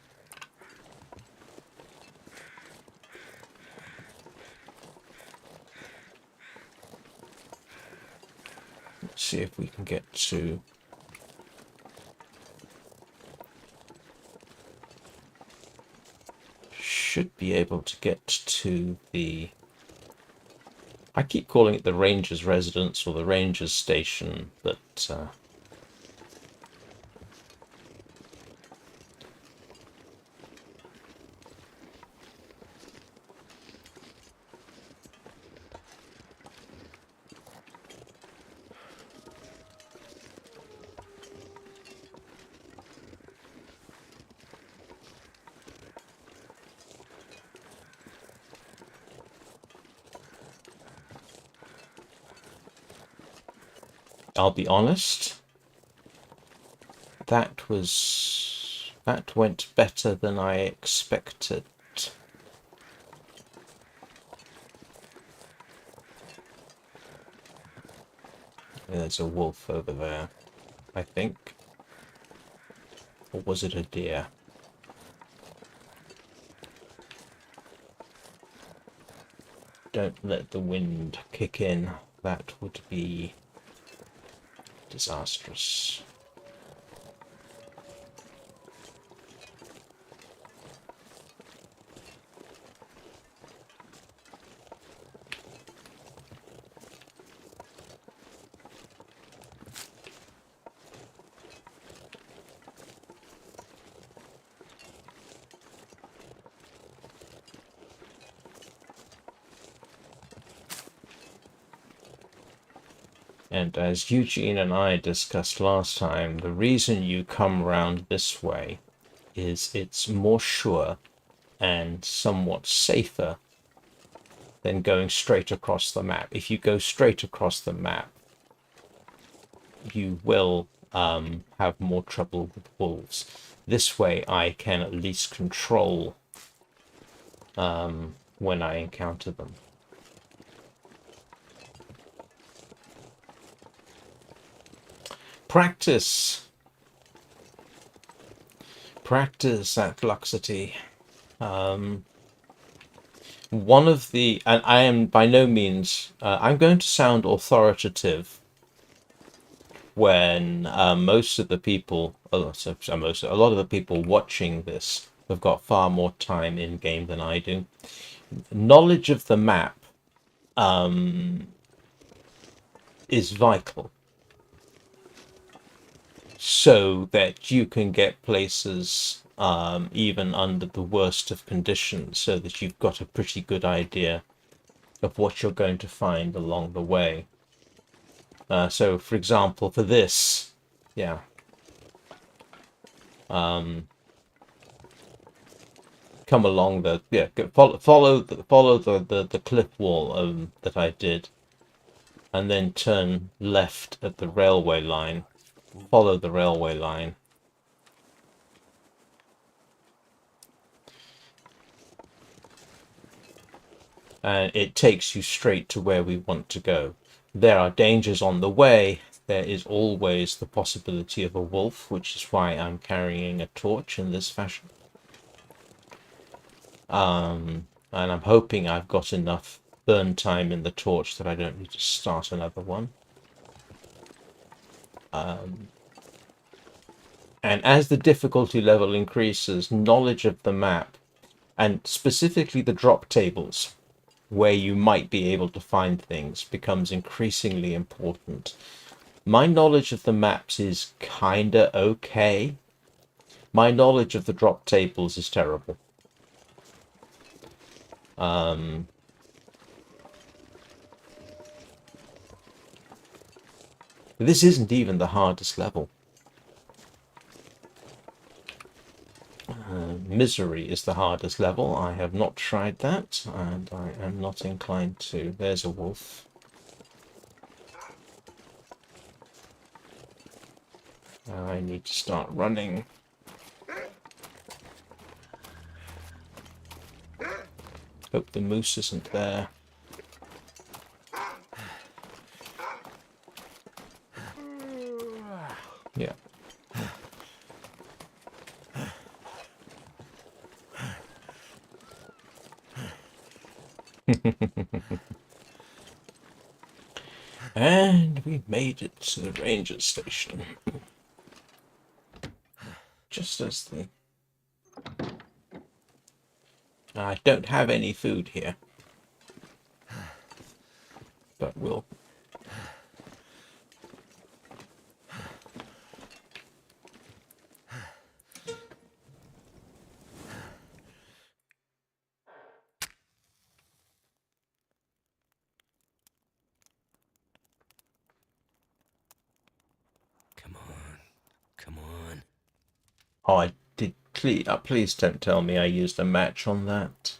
Let's see if we can get to... Should be able to get to the... I keep calling it the Ranger's residence or the Ranger's station, but I'll be honest, that went better than I expected. There's a wolf over there, I think. Or was it a deer? Don't let the wind kick in. That would be disastrous. And as Eugene and I discussed last time, the reason you come round this way is it's more sure and somewhat safer than going straight across the map. If you go straight across the map, you will have more trouble with wolves. This way I can at least control when I encounter them. Practice that luxity. One of the, and I am by no means, I'm going to sound authoritative when most of the people, a lot of the people watching this have got far more time in game than I do. Knowledge of the map is vital, so that you can get places even under the worst of conditions, so that you've got a pretty good idea of what you're going to find along the way. So, for example, for this, yeah, come along the follow the cliff wall that I did, and then turn left at the railway line. Follow the railway line. And it takes you straight to where we want to go. There are dangers on the way. There is always the possibility of a wolf, which is why I'm carrying a torch in this fashion. And I'm hoping I've got enough burn time in the torch that I don't need to start another one. And as the difficulty level increases, knowledge of the map, and specifically the drop tables, where you might be able to find things, becomes increasingly important. My knowledge of the maps is kinda okay. My knowledge of the drop tables is terrible. This isn't even the hardest level. Misery is the hardest level. I have not tried that, and I am not inclined to. There's a wolf. I need to start running. Hope the moose isn't there. Yeah. And we made it to the ranger station. Just as the... I don't have any food here. But we'll... Come on. Come on. Oh, I did... Please don't tell me I used a match on that.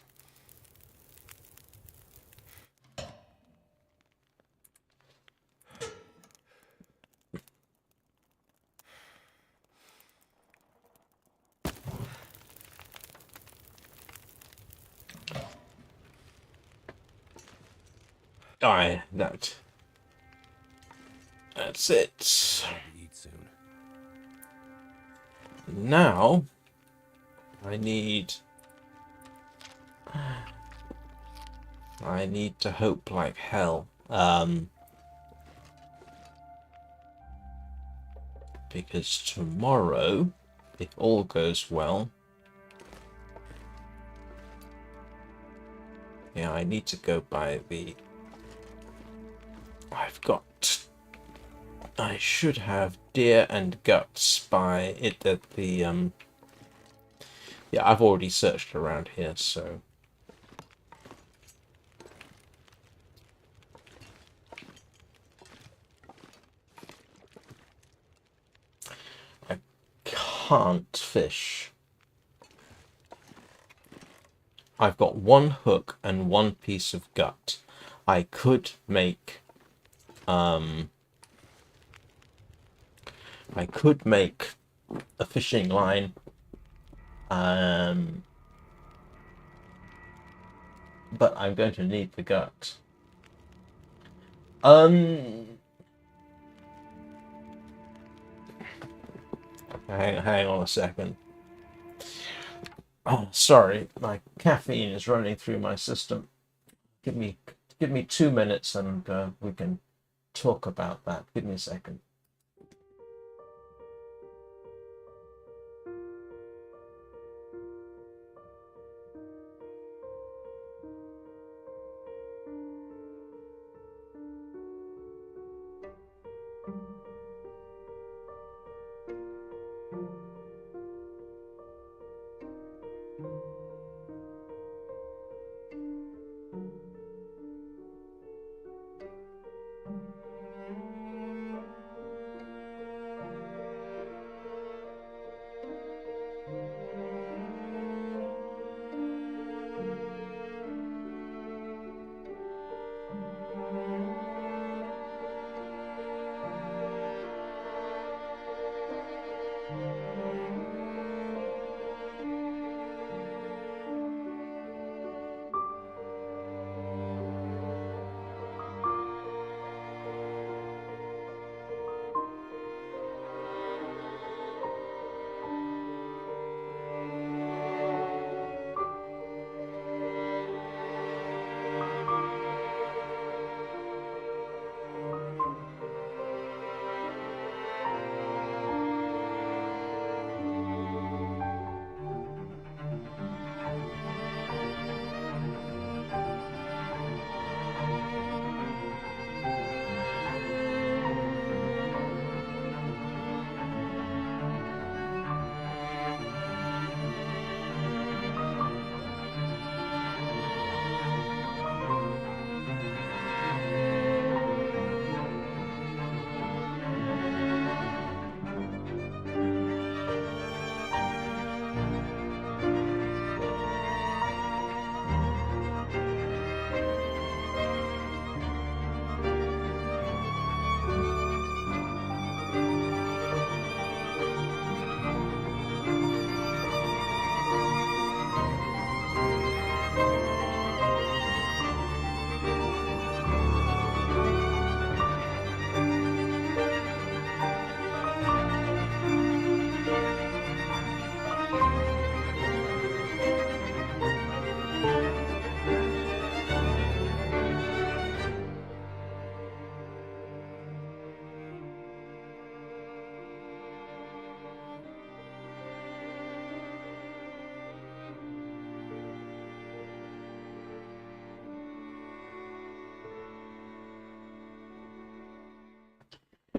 That's it. Eat soon. Now, I need to hope like hell. Because tomorrow, if all goes well, yeah, I need to go by the... I should have deer and guts by it at the, yeah, I've already searched around here, so... I can't fish. I've got one hook and one piece of gut. I could make a fishing line, but I'm going to need the gut. Hang on a second. Oh, sorry, my caffeine is running through my system. Give me 2 minutes and we can talk about that. Give me a second.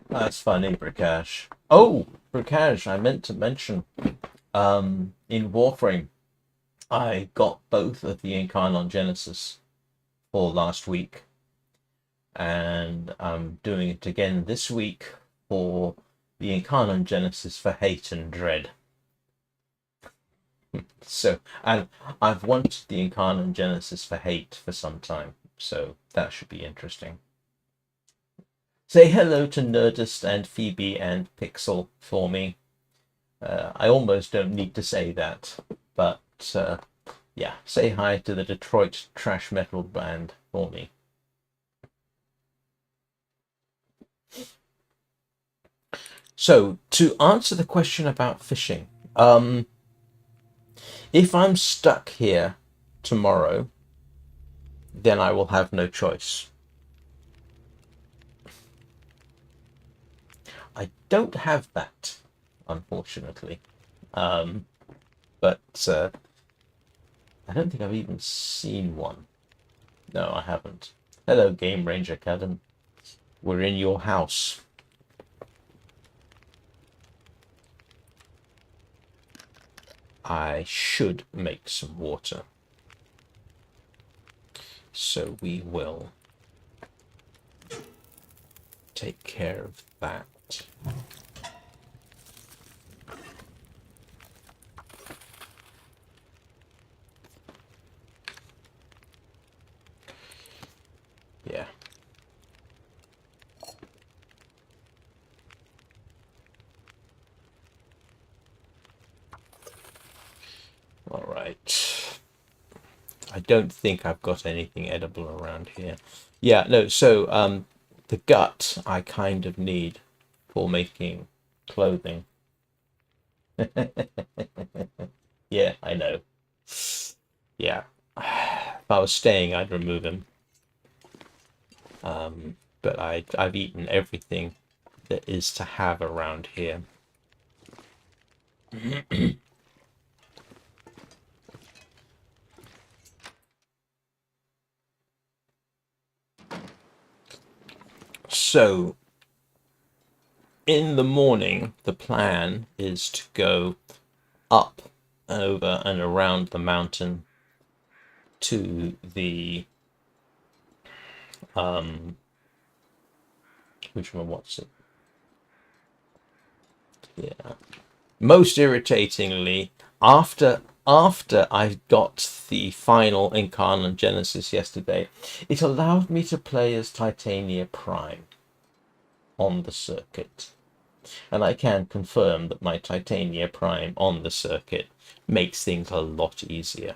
That's funny, Brikash. Oh, Brikash, I meant to mention, in Warframe, I got both of the Incarnon Genesis for last week, and I'm doing it again this week for the Incarnon Genesis for Hate and Dread. So, and I've wanted the Incarnon Genesis for Hate for some time, so that should be interesting. Say hello to Nerdist and Phoebe and Pixel for me. I almost don't need to say that, but yeah, say hi to the Detroit trash metal band for me. So, to answer the question about fishing, if I'm stuck here tomorrow, then I will have no choice. I don't have that, unfortunately. But I don't think I've even seen one. No, I haven't. Hello, Game Ranger Kevin. We're in your house. I should make some water. So we will take care of that. Yeah. All right. I don't think I've got anything edible around here. Yeah, no, so the gut I kind of need for making clothing. Yeah, I know. Yeah. If I was staying, I'd remove him. But I've eaten everything that is to have around here. So, in the morning, the plan is to go up, over, and around the mountain to the which one? What's it? Yeah. Most irritatingly, after I got the final Incarnate Genesis yesterday, it allowed me to play as Titania Prime on the circuit. And I can confirm that my Titania Prime on the circuit makes things a lot easier.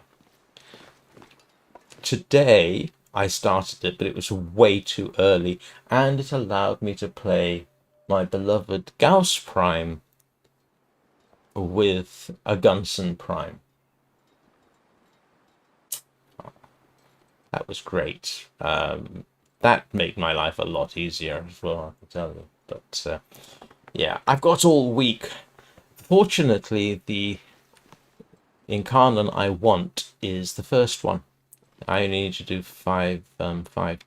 Today, I started it, but it was way too early, and it allowed me to play my beloved Gauss Prime with a Gunson Prime. That was great. That made my life a lot easier as well, I can tell you. But yeah, I've got all week. Fortunately, the Incarnon I want is the first one. I only need to do five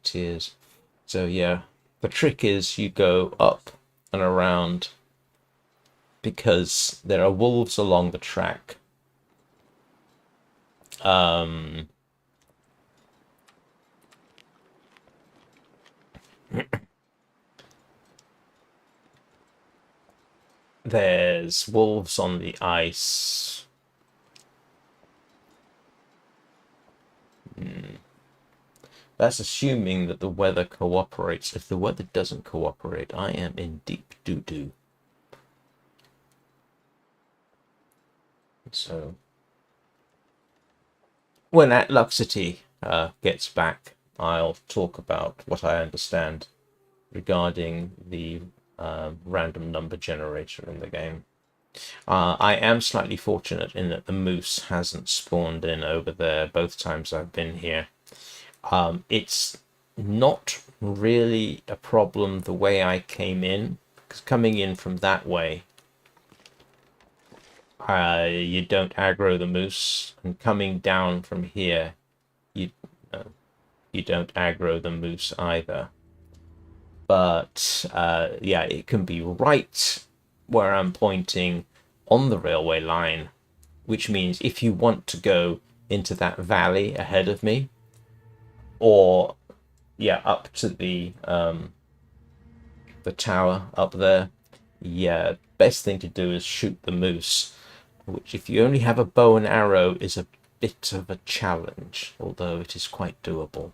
tiers. So yeah, the trick is you go up and around because there are wolves along the track. There's wolves on the ice. That's assuming that the weather cooperates. If the weather doesn't cooperate, I am in deep doo-doo. So, when Atluxity gets back, I'll talk about what I understand regarding the random number generator in the game. I am slightly fortunate in that the moose hasn't spawned in over there both times I've been here. It's not really a problem the way I came in, because coming in from that way, you don't aggro the moose, and coming down from here, you don't aggro the moose either. But yeah, it can be right where I'm pointing on the railway line, which means if you want to go into that valley ahead of me, or yeah, up to the tower up there, yeah, best thing to do is shoot the moose, which if you only have a bow and arrow is a bit of a challenge, although it is quite doable.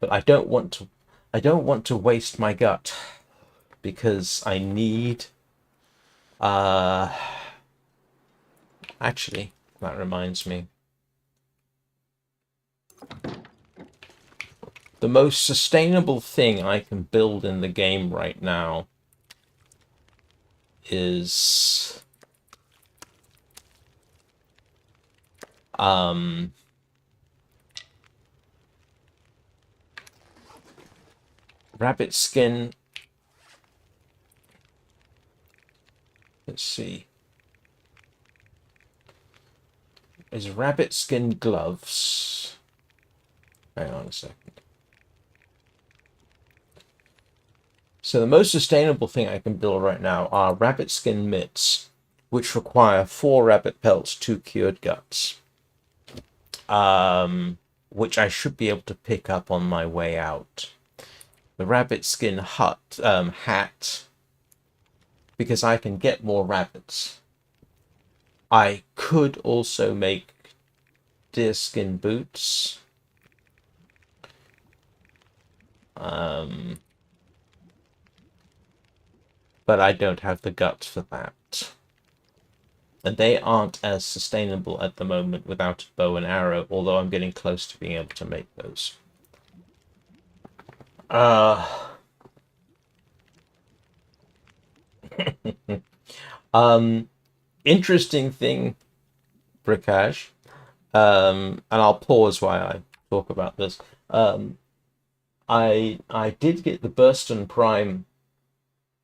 But I don't want to waste my gut, because I need actually, that reminds me. The most sustainable thing I can build in the game right now is rabbit skin. Let's see. Is rabbit skin gloves. Hang on a second. So the most sustainable thing I can build right now are rabbit skin mitts, which require 4 rabbit pelts, 2 cured guts, which I should be able to pick up on my way out. The rabbit skin hat, because I can get more rabbits. I could also make deerskin boots. But I don't have the guts for that. And they aren't as sustainable at the moment without a bow and arrow, although I'm getting close to being able to make those. Interesting thing, Bricage, and I'll pause while I talk about this. I did get the Burston Prime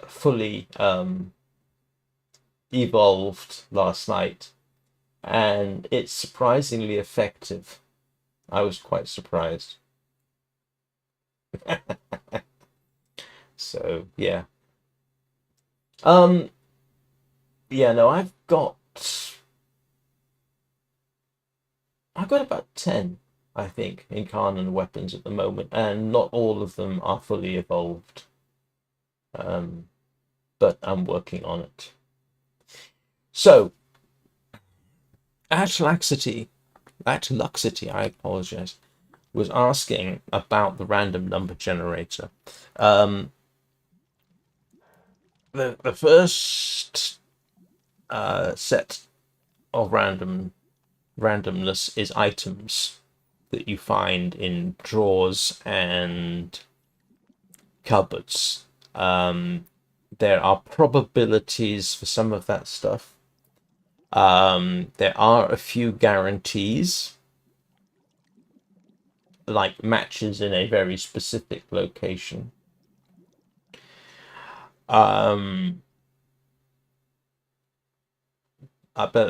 fully evolved last night, and it's surprisingly effective. I was quite surprised. So yeah. Yeah, no, I've got about 10, I think, incarnate weapons at the moment, and not all of them are fully evolved. But I'm working on it. So, Atlaxity, I apologize, was asking about the random number generator. The first set of randomness is items that you find in drawers and cupboards. There are probabilities for some of that stuff. There are a few guarantees, like matches in a very specific location. But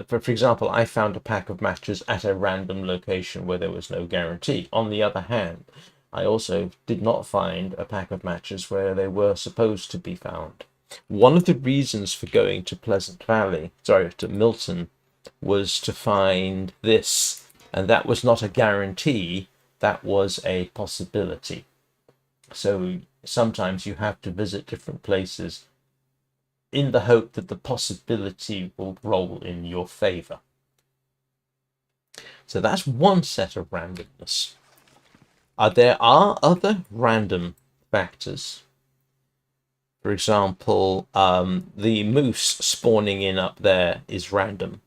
for example, I found a pack of matches at a random location where there was no guarantee. On the other hand, I also did not find a pack of matches where they were supposed to be found. One of the reasons for going to to Milton, was to find this, and that was not a guarantee, that was a possibility. So sometimes you have to visit different places in the hope that the possibility will roll in your favor. So that's one set of randomness. There are other random factors. For example, the moose spawning in up there is random.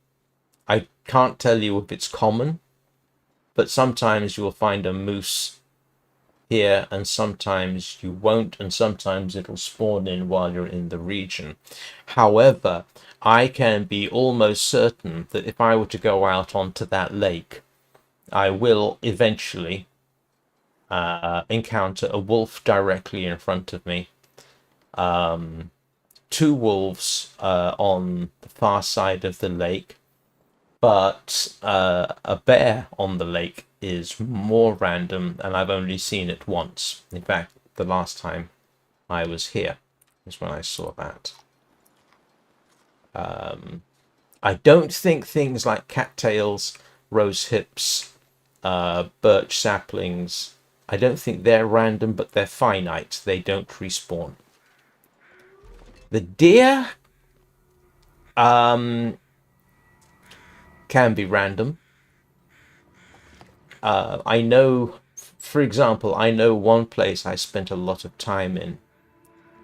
I can't tell you if it's common, but sometimes you will find a moose here and sometimes you won't, and sometimes it'll spawn in while you're in the region. However, I can be almost certain that if I were to go out onto that lake, I will eventually encounter a wolf directly in front of me, 2 wolves on the far side of the lake, But a bear on the lake is more random, and I've only seen it once. In fact, the last time I was here is when I saw that. I don't think things like cattails, rose hips, birch saplings, I don't think they're random, but they're finite. They don't respawn. The deer can be random. I know, for example, I know one place I spent a lot of time in,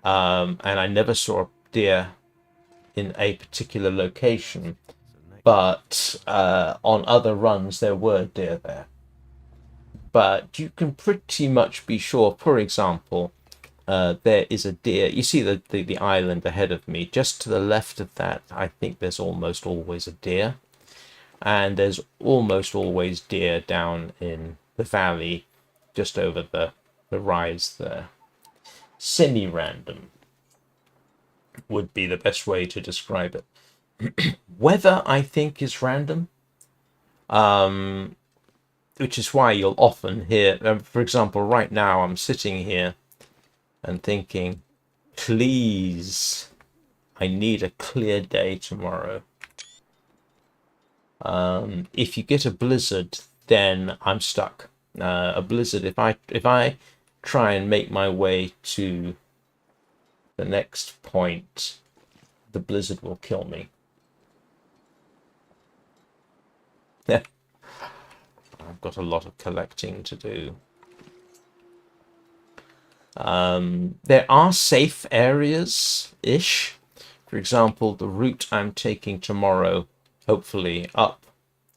and I never saw a deer in a particular location, but on other runs there were deer there. But you can pretty much be sure, for example, there is a deer. You see the island ahead of me. Just to the left of that, I think there's almost always a deer. And there's almost always deer down in the valley, just over the rise there. Semi-random would be the best way to describe it. Weather, I think, is random. Which is why you'll often hear, for example, right now I'm sitting here and thinking, please, I need a clear day tomorrow. If you get a blizzard, then I'm stuck. A blizzard, if I try and make my way to the next point, the blizzard will kill me. I've got a lot of collecting to do. There are safe areas-ish. For example, the route I'm taking tomorrow, hopefully up,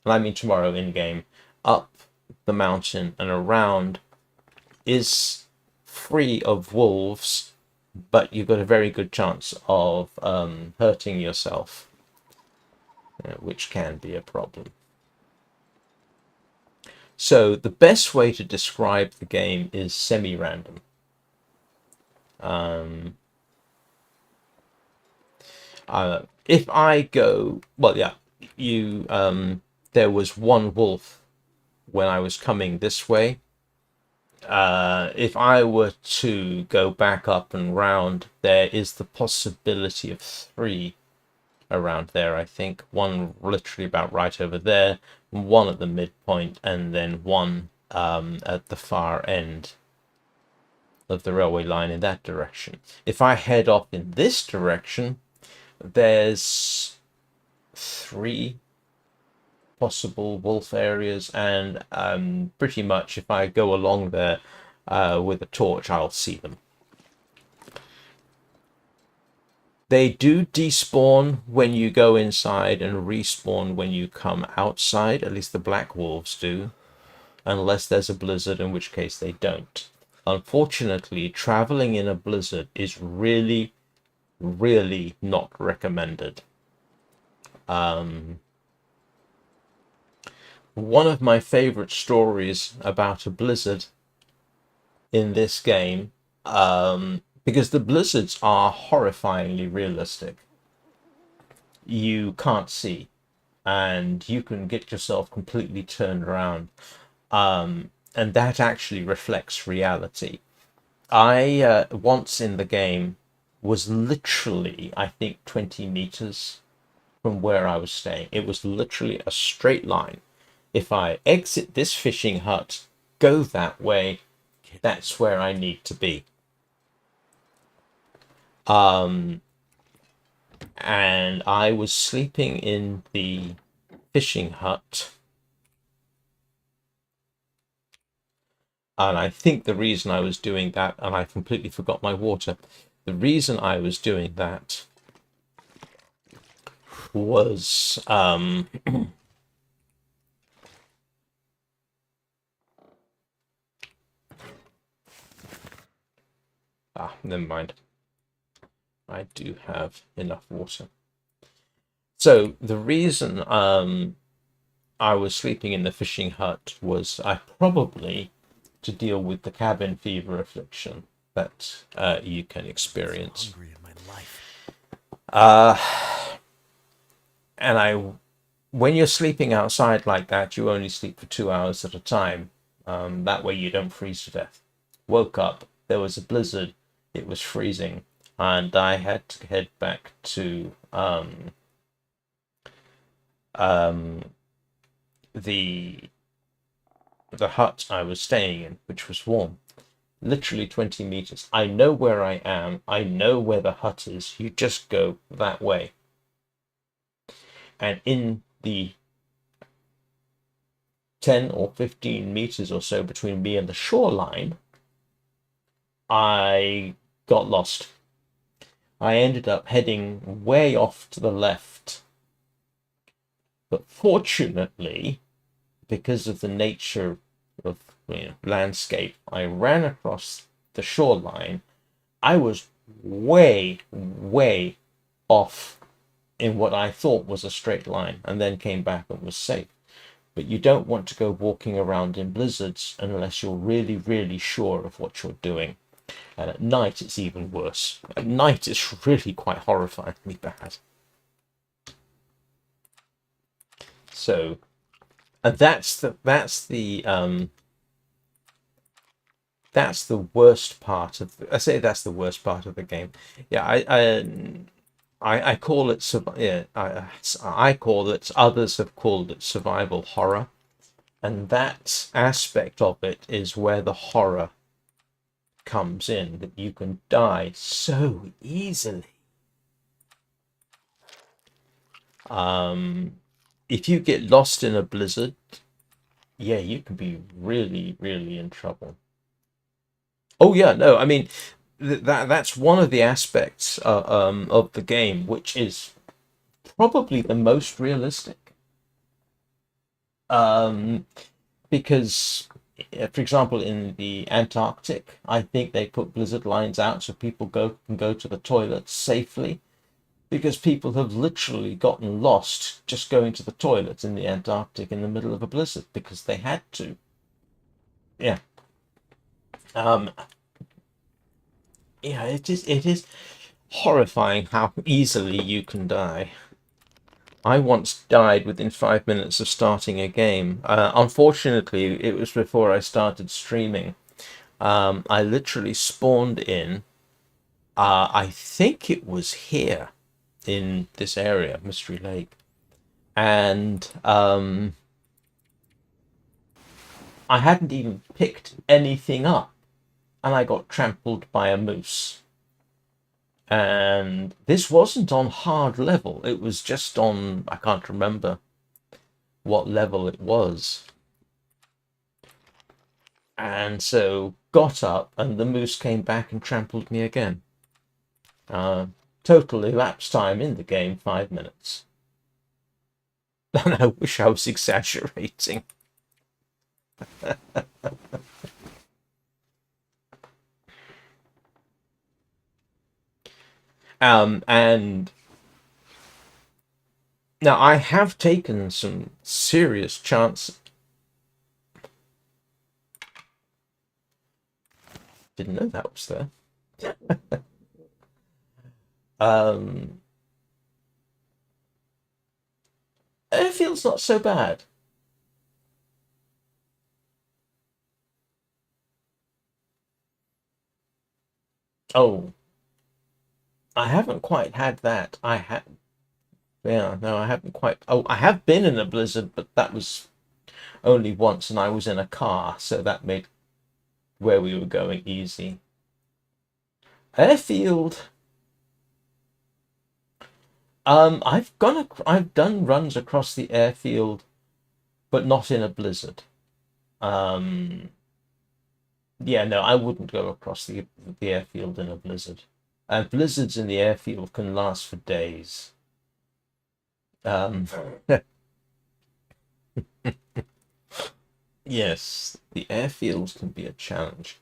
and I mean tomorrow in-game, up the mountain and around, is free of wolves, but you've got a very good chance of hurting yourself, which can be a problem. So the best way to describe the game is semi-random. If I go, well, yeah, there was one wolf when I was coming this way. If I were to go back up and round, there is the possibility of 3 around there, I think. One literally about right over there, one at the midpoint, and then one at the far end of the railway line in that direction. If I head off in this direction, there's 3 possible wolf areas, and pretty much if I go along there with a torch, I'll see them. They do despawn when you go inside and respawn when you come outside. At least the black wolves do, unless there's a blizzard, in which case they don't. Unfortunately, traveling in a blizzard is really, really not recommended. One of my favorite stories about a blizzard in this game, because the blizzards are horrifyingly realistic. You can't see, and you can get yourself completely turned around. And that actually reflects reality. I once in the game was literally, I think, 20 meters from where I was staying. It was literally a straight line. If I exit this fishing hut, go that way, that's where I need to be. And I was sleeping in the fishing hut. And I think the reason I was doing that, and I completely forgot my water, the reason I was doing that was never mind. I do have enough water. So the reason I was sleeping in the fishing hut was probably to deal with the cabin fever affliction that you can experience. Hungry in my life. And I when you're sleeping outside like that, you only sleep for 2 hours at a time. That way you don't freeze to death. Woke up, there was a blizzard, it was freezing, and I had to head back to um, the hut I was staying in, which was warm. Literally 20 meters. I know where I am. I know where the hut is. You just go that way. And in the 10 or 15 meters or so between me and the shoreline, I got lost. I ended up heading way off to the left. But fortunately, because of the nature of landscape, I ran across the shoreline. I was way, way off in what I thought was a straight line, and then came back and was safe. But you don't want to go walking around in blizzards unless you're really, really sure of what you're doing. And at night, it's even worse. At night, it's really quite horrifyingly bad. So, and that's the worst part of. I say that's the worst part of the game. Yeah, I call it yeah, I call it. Others have called it survival horror, and that aspect of it is where the horror comes in. That you can die so easily. If you get lost in a blizzard, yeah, you can be really, really in trouble. Oh yeah, no, I mean that's one of the aspects of the game, which is probably the most realistic. Um, because, for example, in the Antarctic, I think they put blizzard lines out so people can go to the toilet safely. Because people have literally gotten lost just going to the toilet in the Antarctic in the middle of a blizzard because they had to. Yeah. Um, yeah, it is horrifying how easily you can die. I once died within 5 minutes of starting a game. Unfortunately, it was before I started streaming. I literally spawned in. I think it was here in this area, Mystery Lake, and I hadn't even picked anything up, and I got trampled by a moose. And this wasn't on hard level, it was just on, I can't remember what level it was. And so got up, and the moose came back and trampled me again. Total elapsed time in the game 5 minutes. And I wish I was exaggerating. And now I have taken some serious chances. Didn't know that was there. Airfield's not so bad. Oh, I haven't quite had that. Yeah, no, I haven't quite. Oh, I have been in a blizzard, but that was only once, and I was in a car, so that made where we were going easy. Airfield. I've done runs across the airfield, but not in a blizzard. Yeah, no, I wouldn't go across the airfield in a blizzard. And blizzards in the airfield can last for days. Yes, the airfields can be a challenge.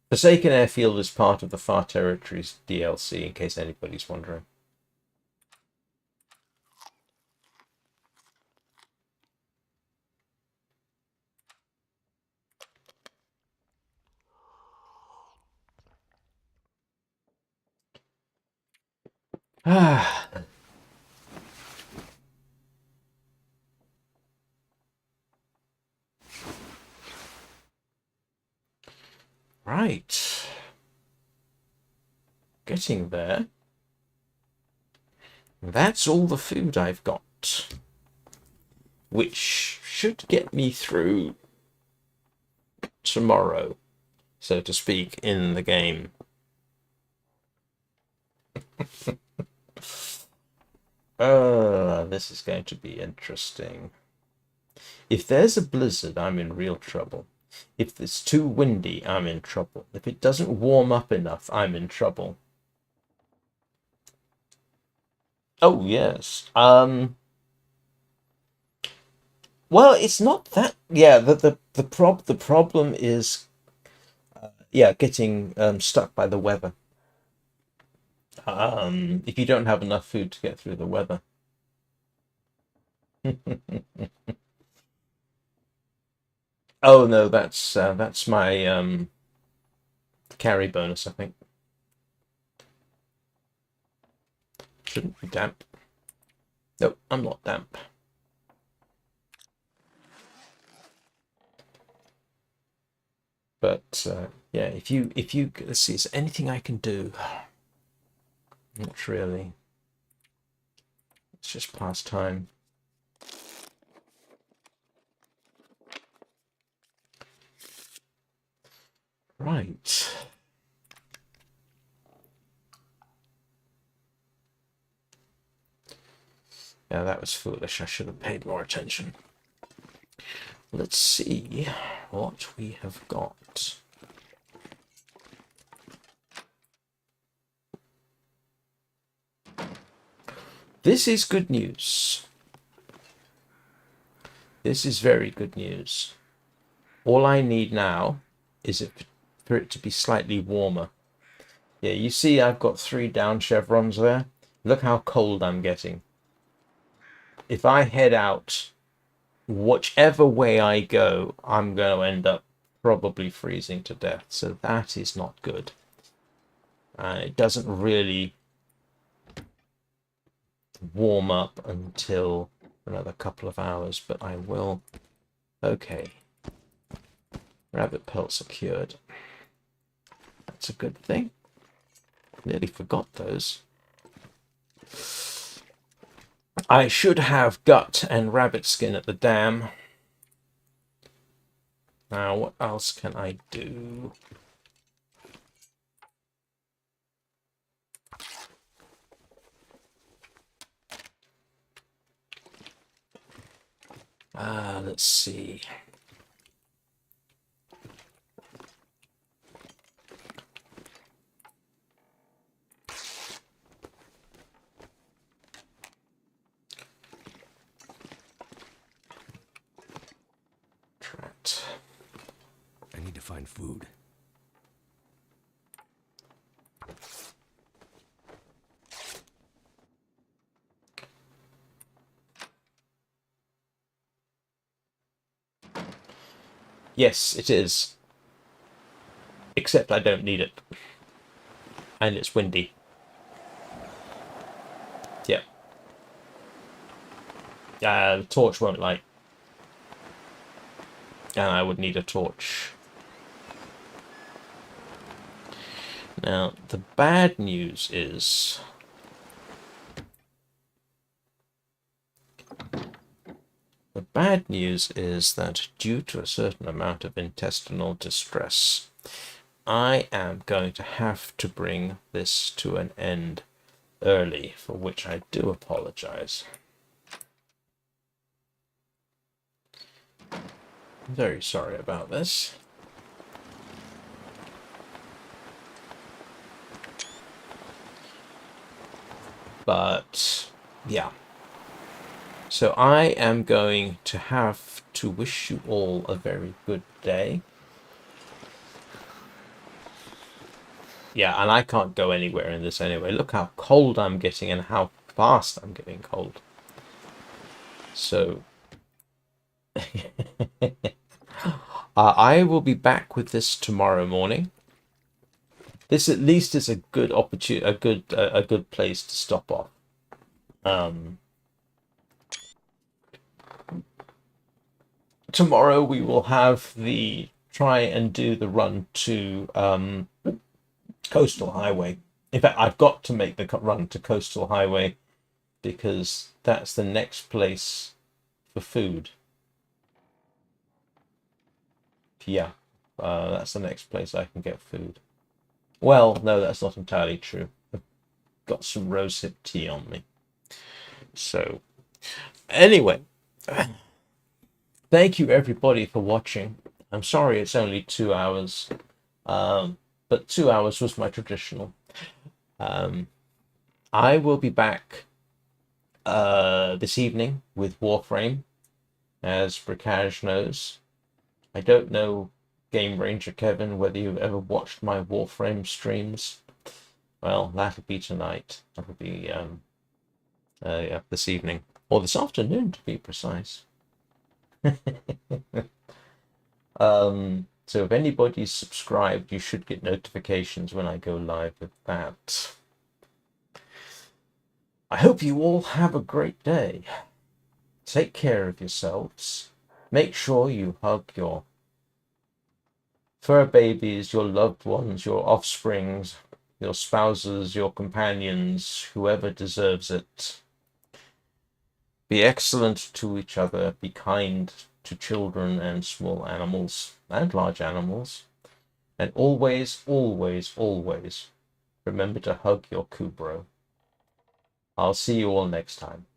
Forsaken Airfield is part of the Far Territories DLC, in case anybody's wondering. Ah. Right. Getting there. That's all the food I've got, which should get me through tomorrow, so to speak, in the game. This is going to be interesting. If there's a blizzard, I'm in real trouble. If it's too windy, I'm in trouble. If it doesn't warm up enough, I'm in trouble. Oh, yes. Well, it's not that. Yeah, the problem is, yeah, getting stuck by the weather. If you don't have enough food to get through the weather. Oh no, that's my carry bonus, I think. Shouldn't be damp. Nope, I'm not damp. But yeah, if you let's see, is there anything I can do? Not really. It's just past time. Right. Yeah, that was foolish. I should have paid more attention. Let's see what we have got. This is good news. This is very good news. All I need now is for it to be slightly warmer. Yeah, you see I've got 3 down chevrons there. Look how cold I'm getting. If I head out, whichever way I go, I'm going to end up probably freezing to death. So that is not good. It doesn't really warm up until another couple of hours, but I will. Okay. Rabbit pelts are cured. That's a good thing. Nearly forgot those. I should have gut and rabbit skin at the dam. Now, what else can I do? Let's see. I need to find food. Yes, it is. Except I don't need it. And it's windy. Yeah. The torch won't light. And I would need a torch. Now, the bad news is... The bad news is that due to a certain amount of intestinal distress, I am going to have to bring this to an end early, for which I do apologize. I'm very sorry about this. But, yeah. So I am going to have to wish you all a very good day. Yeah, and I can't go anywhere in this anyway. Look how cold I'm getting and how fast I'm getting cold. So I will be back with this tomorrow morning. This at least is a good opportunity, a good place to stop off. Tomorrow we will have the try and do the run to Coastal Highway. In fact, I've got to make the run to Coastal Highway because that's the next place for food. Yeah, that's the next place I can get food. Well, no, that's not entirely true. I've got some rosehip tea on me. So, anyway, thank you everybody for watching. I'm sorry it's only 2 hours, but 2 hours was my traditional. I will be back this evening with Warframe, as Bricage knows. I don't know, Game Ranger Kevin, whether you've ever watched my Warframe streams. Well, that'll be tonight. That'll be yeah, this evening, or this afternoon to be precise. So if anybody's subscribed, you should get notifications when I go live with that. I hope you all have a great day. Take care of yourselves. Make sure you hug your fur babies, your loved ones, your offsprings, your spouses, your companions, whoever deserves it. Be excellent to each other. Be kind to children and small animals and large animals. And always, always, always remember to hug your Kubro. I'll see you all next time.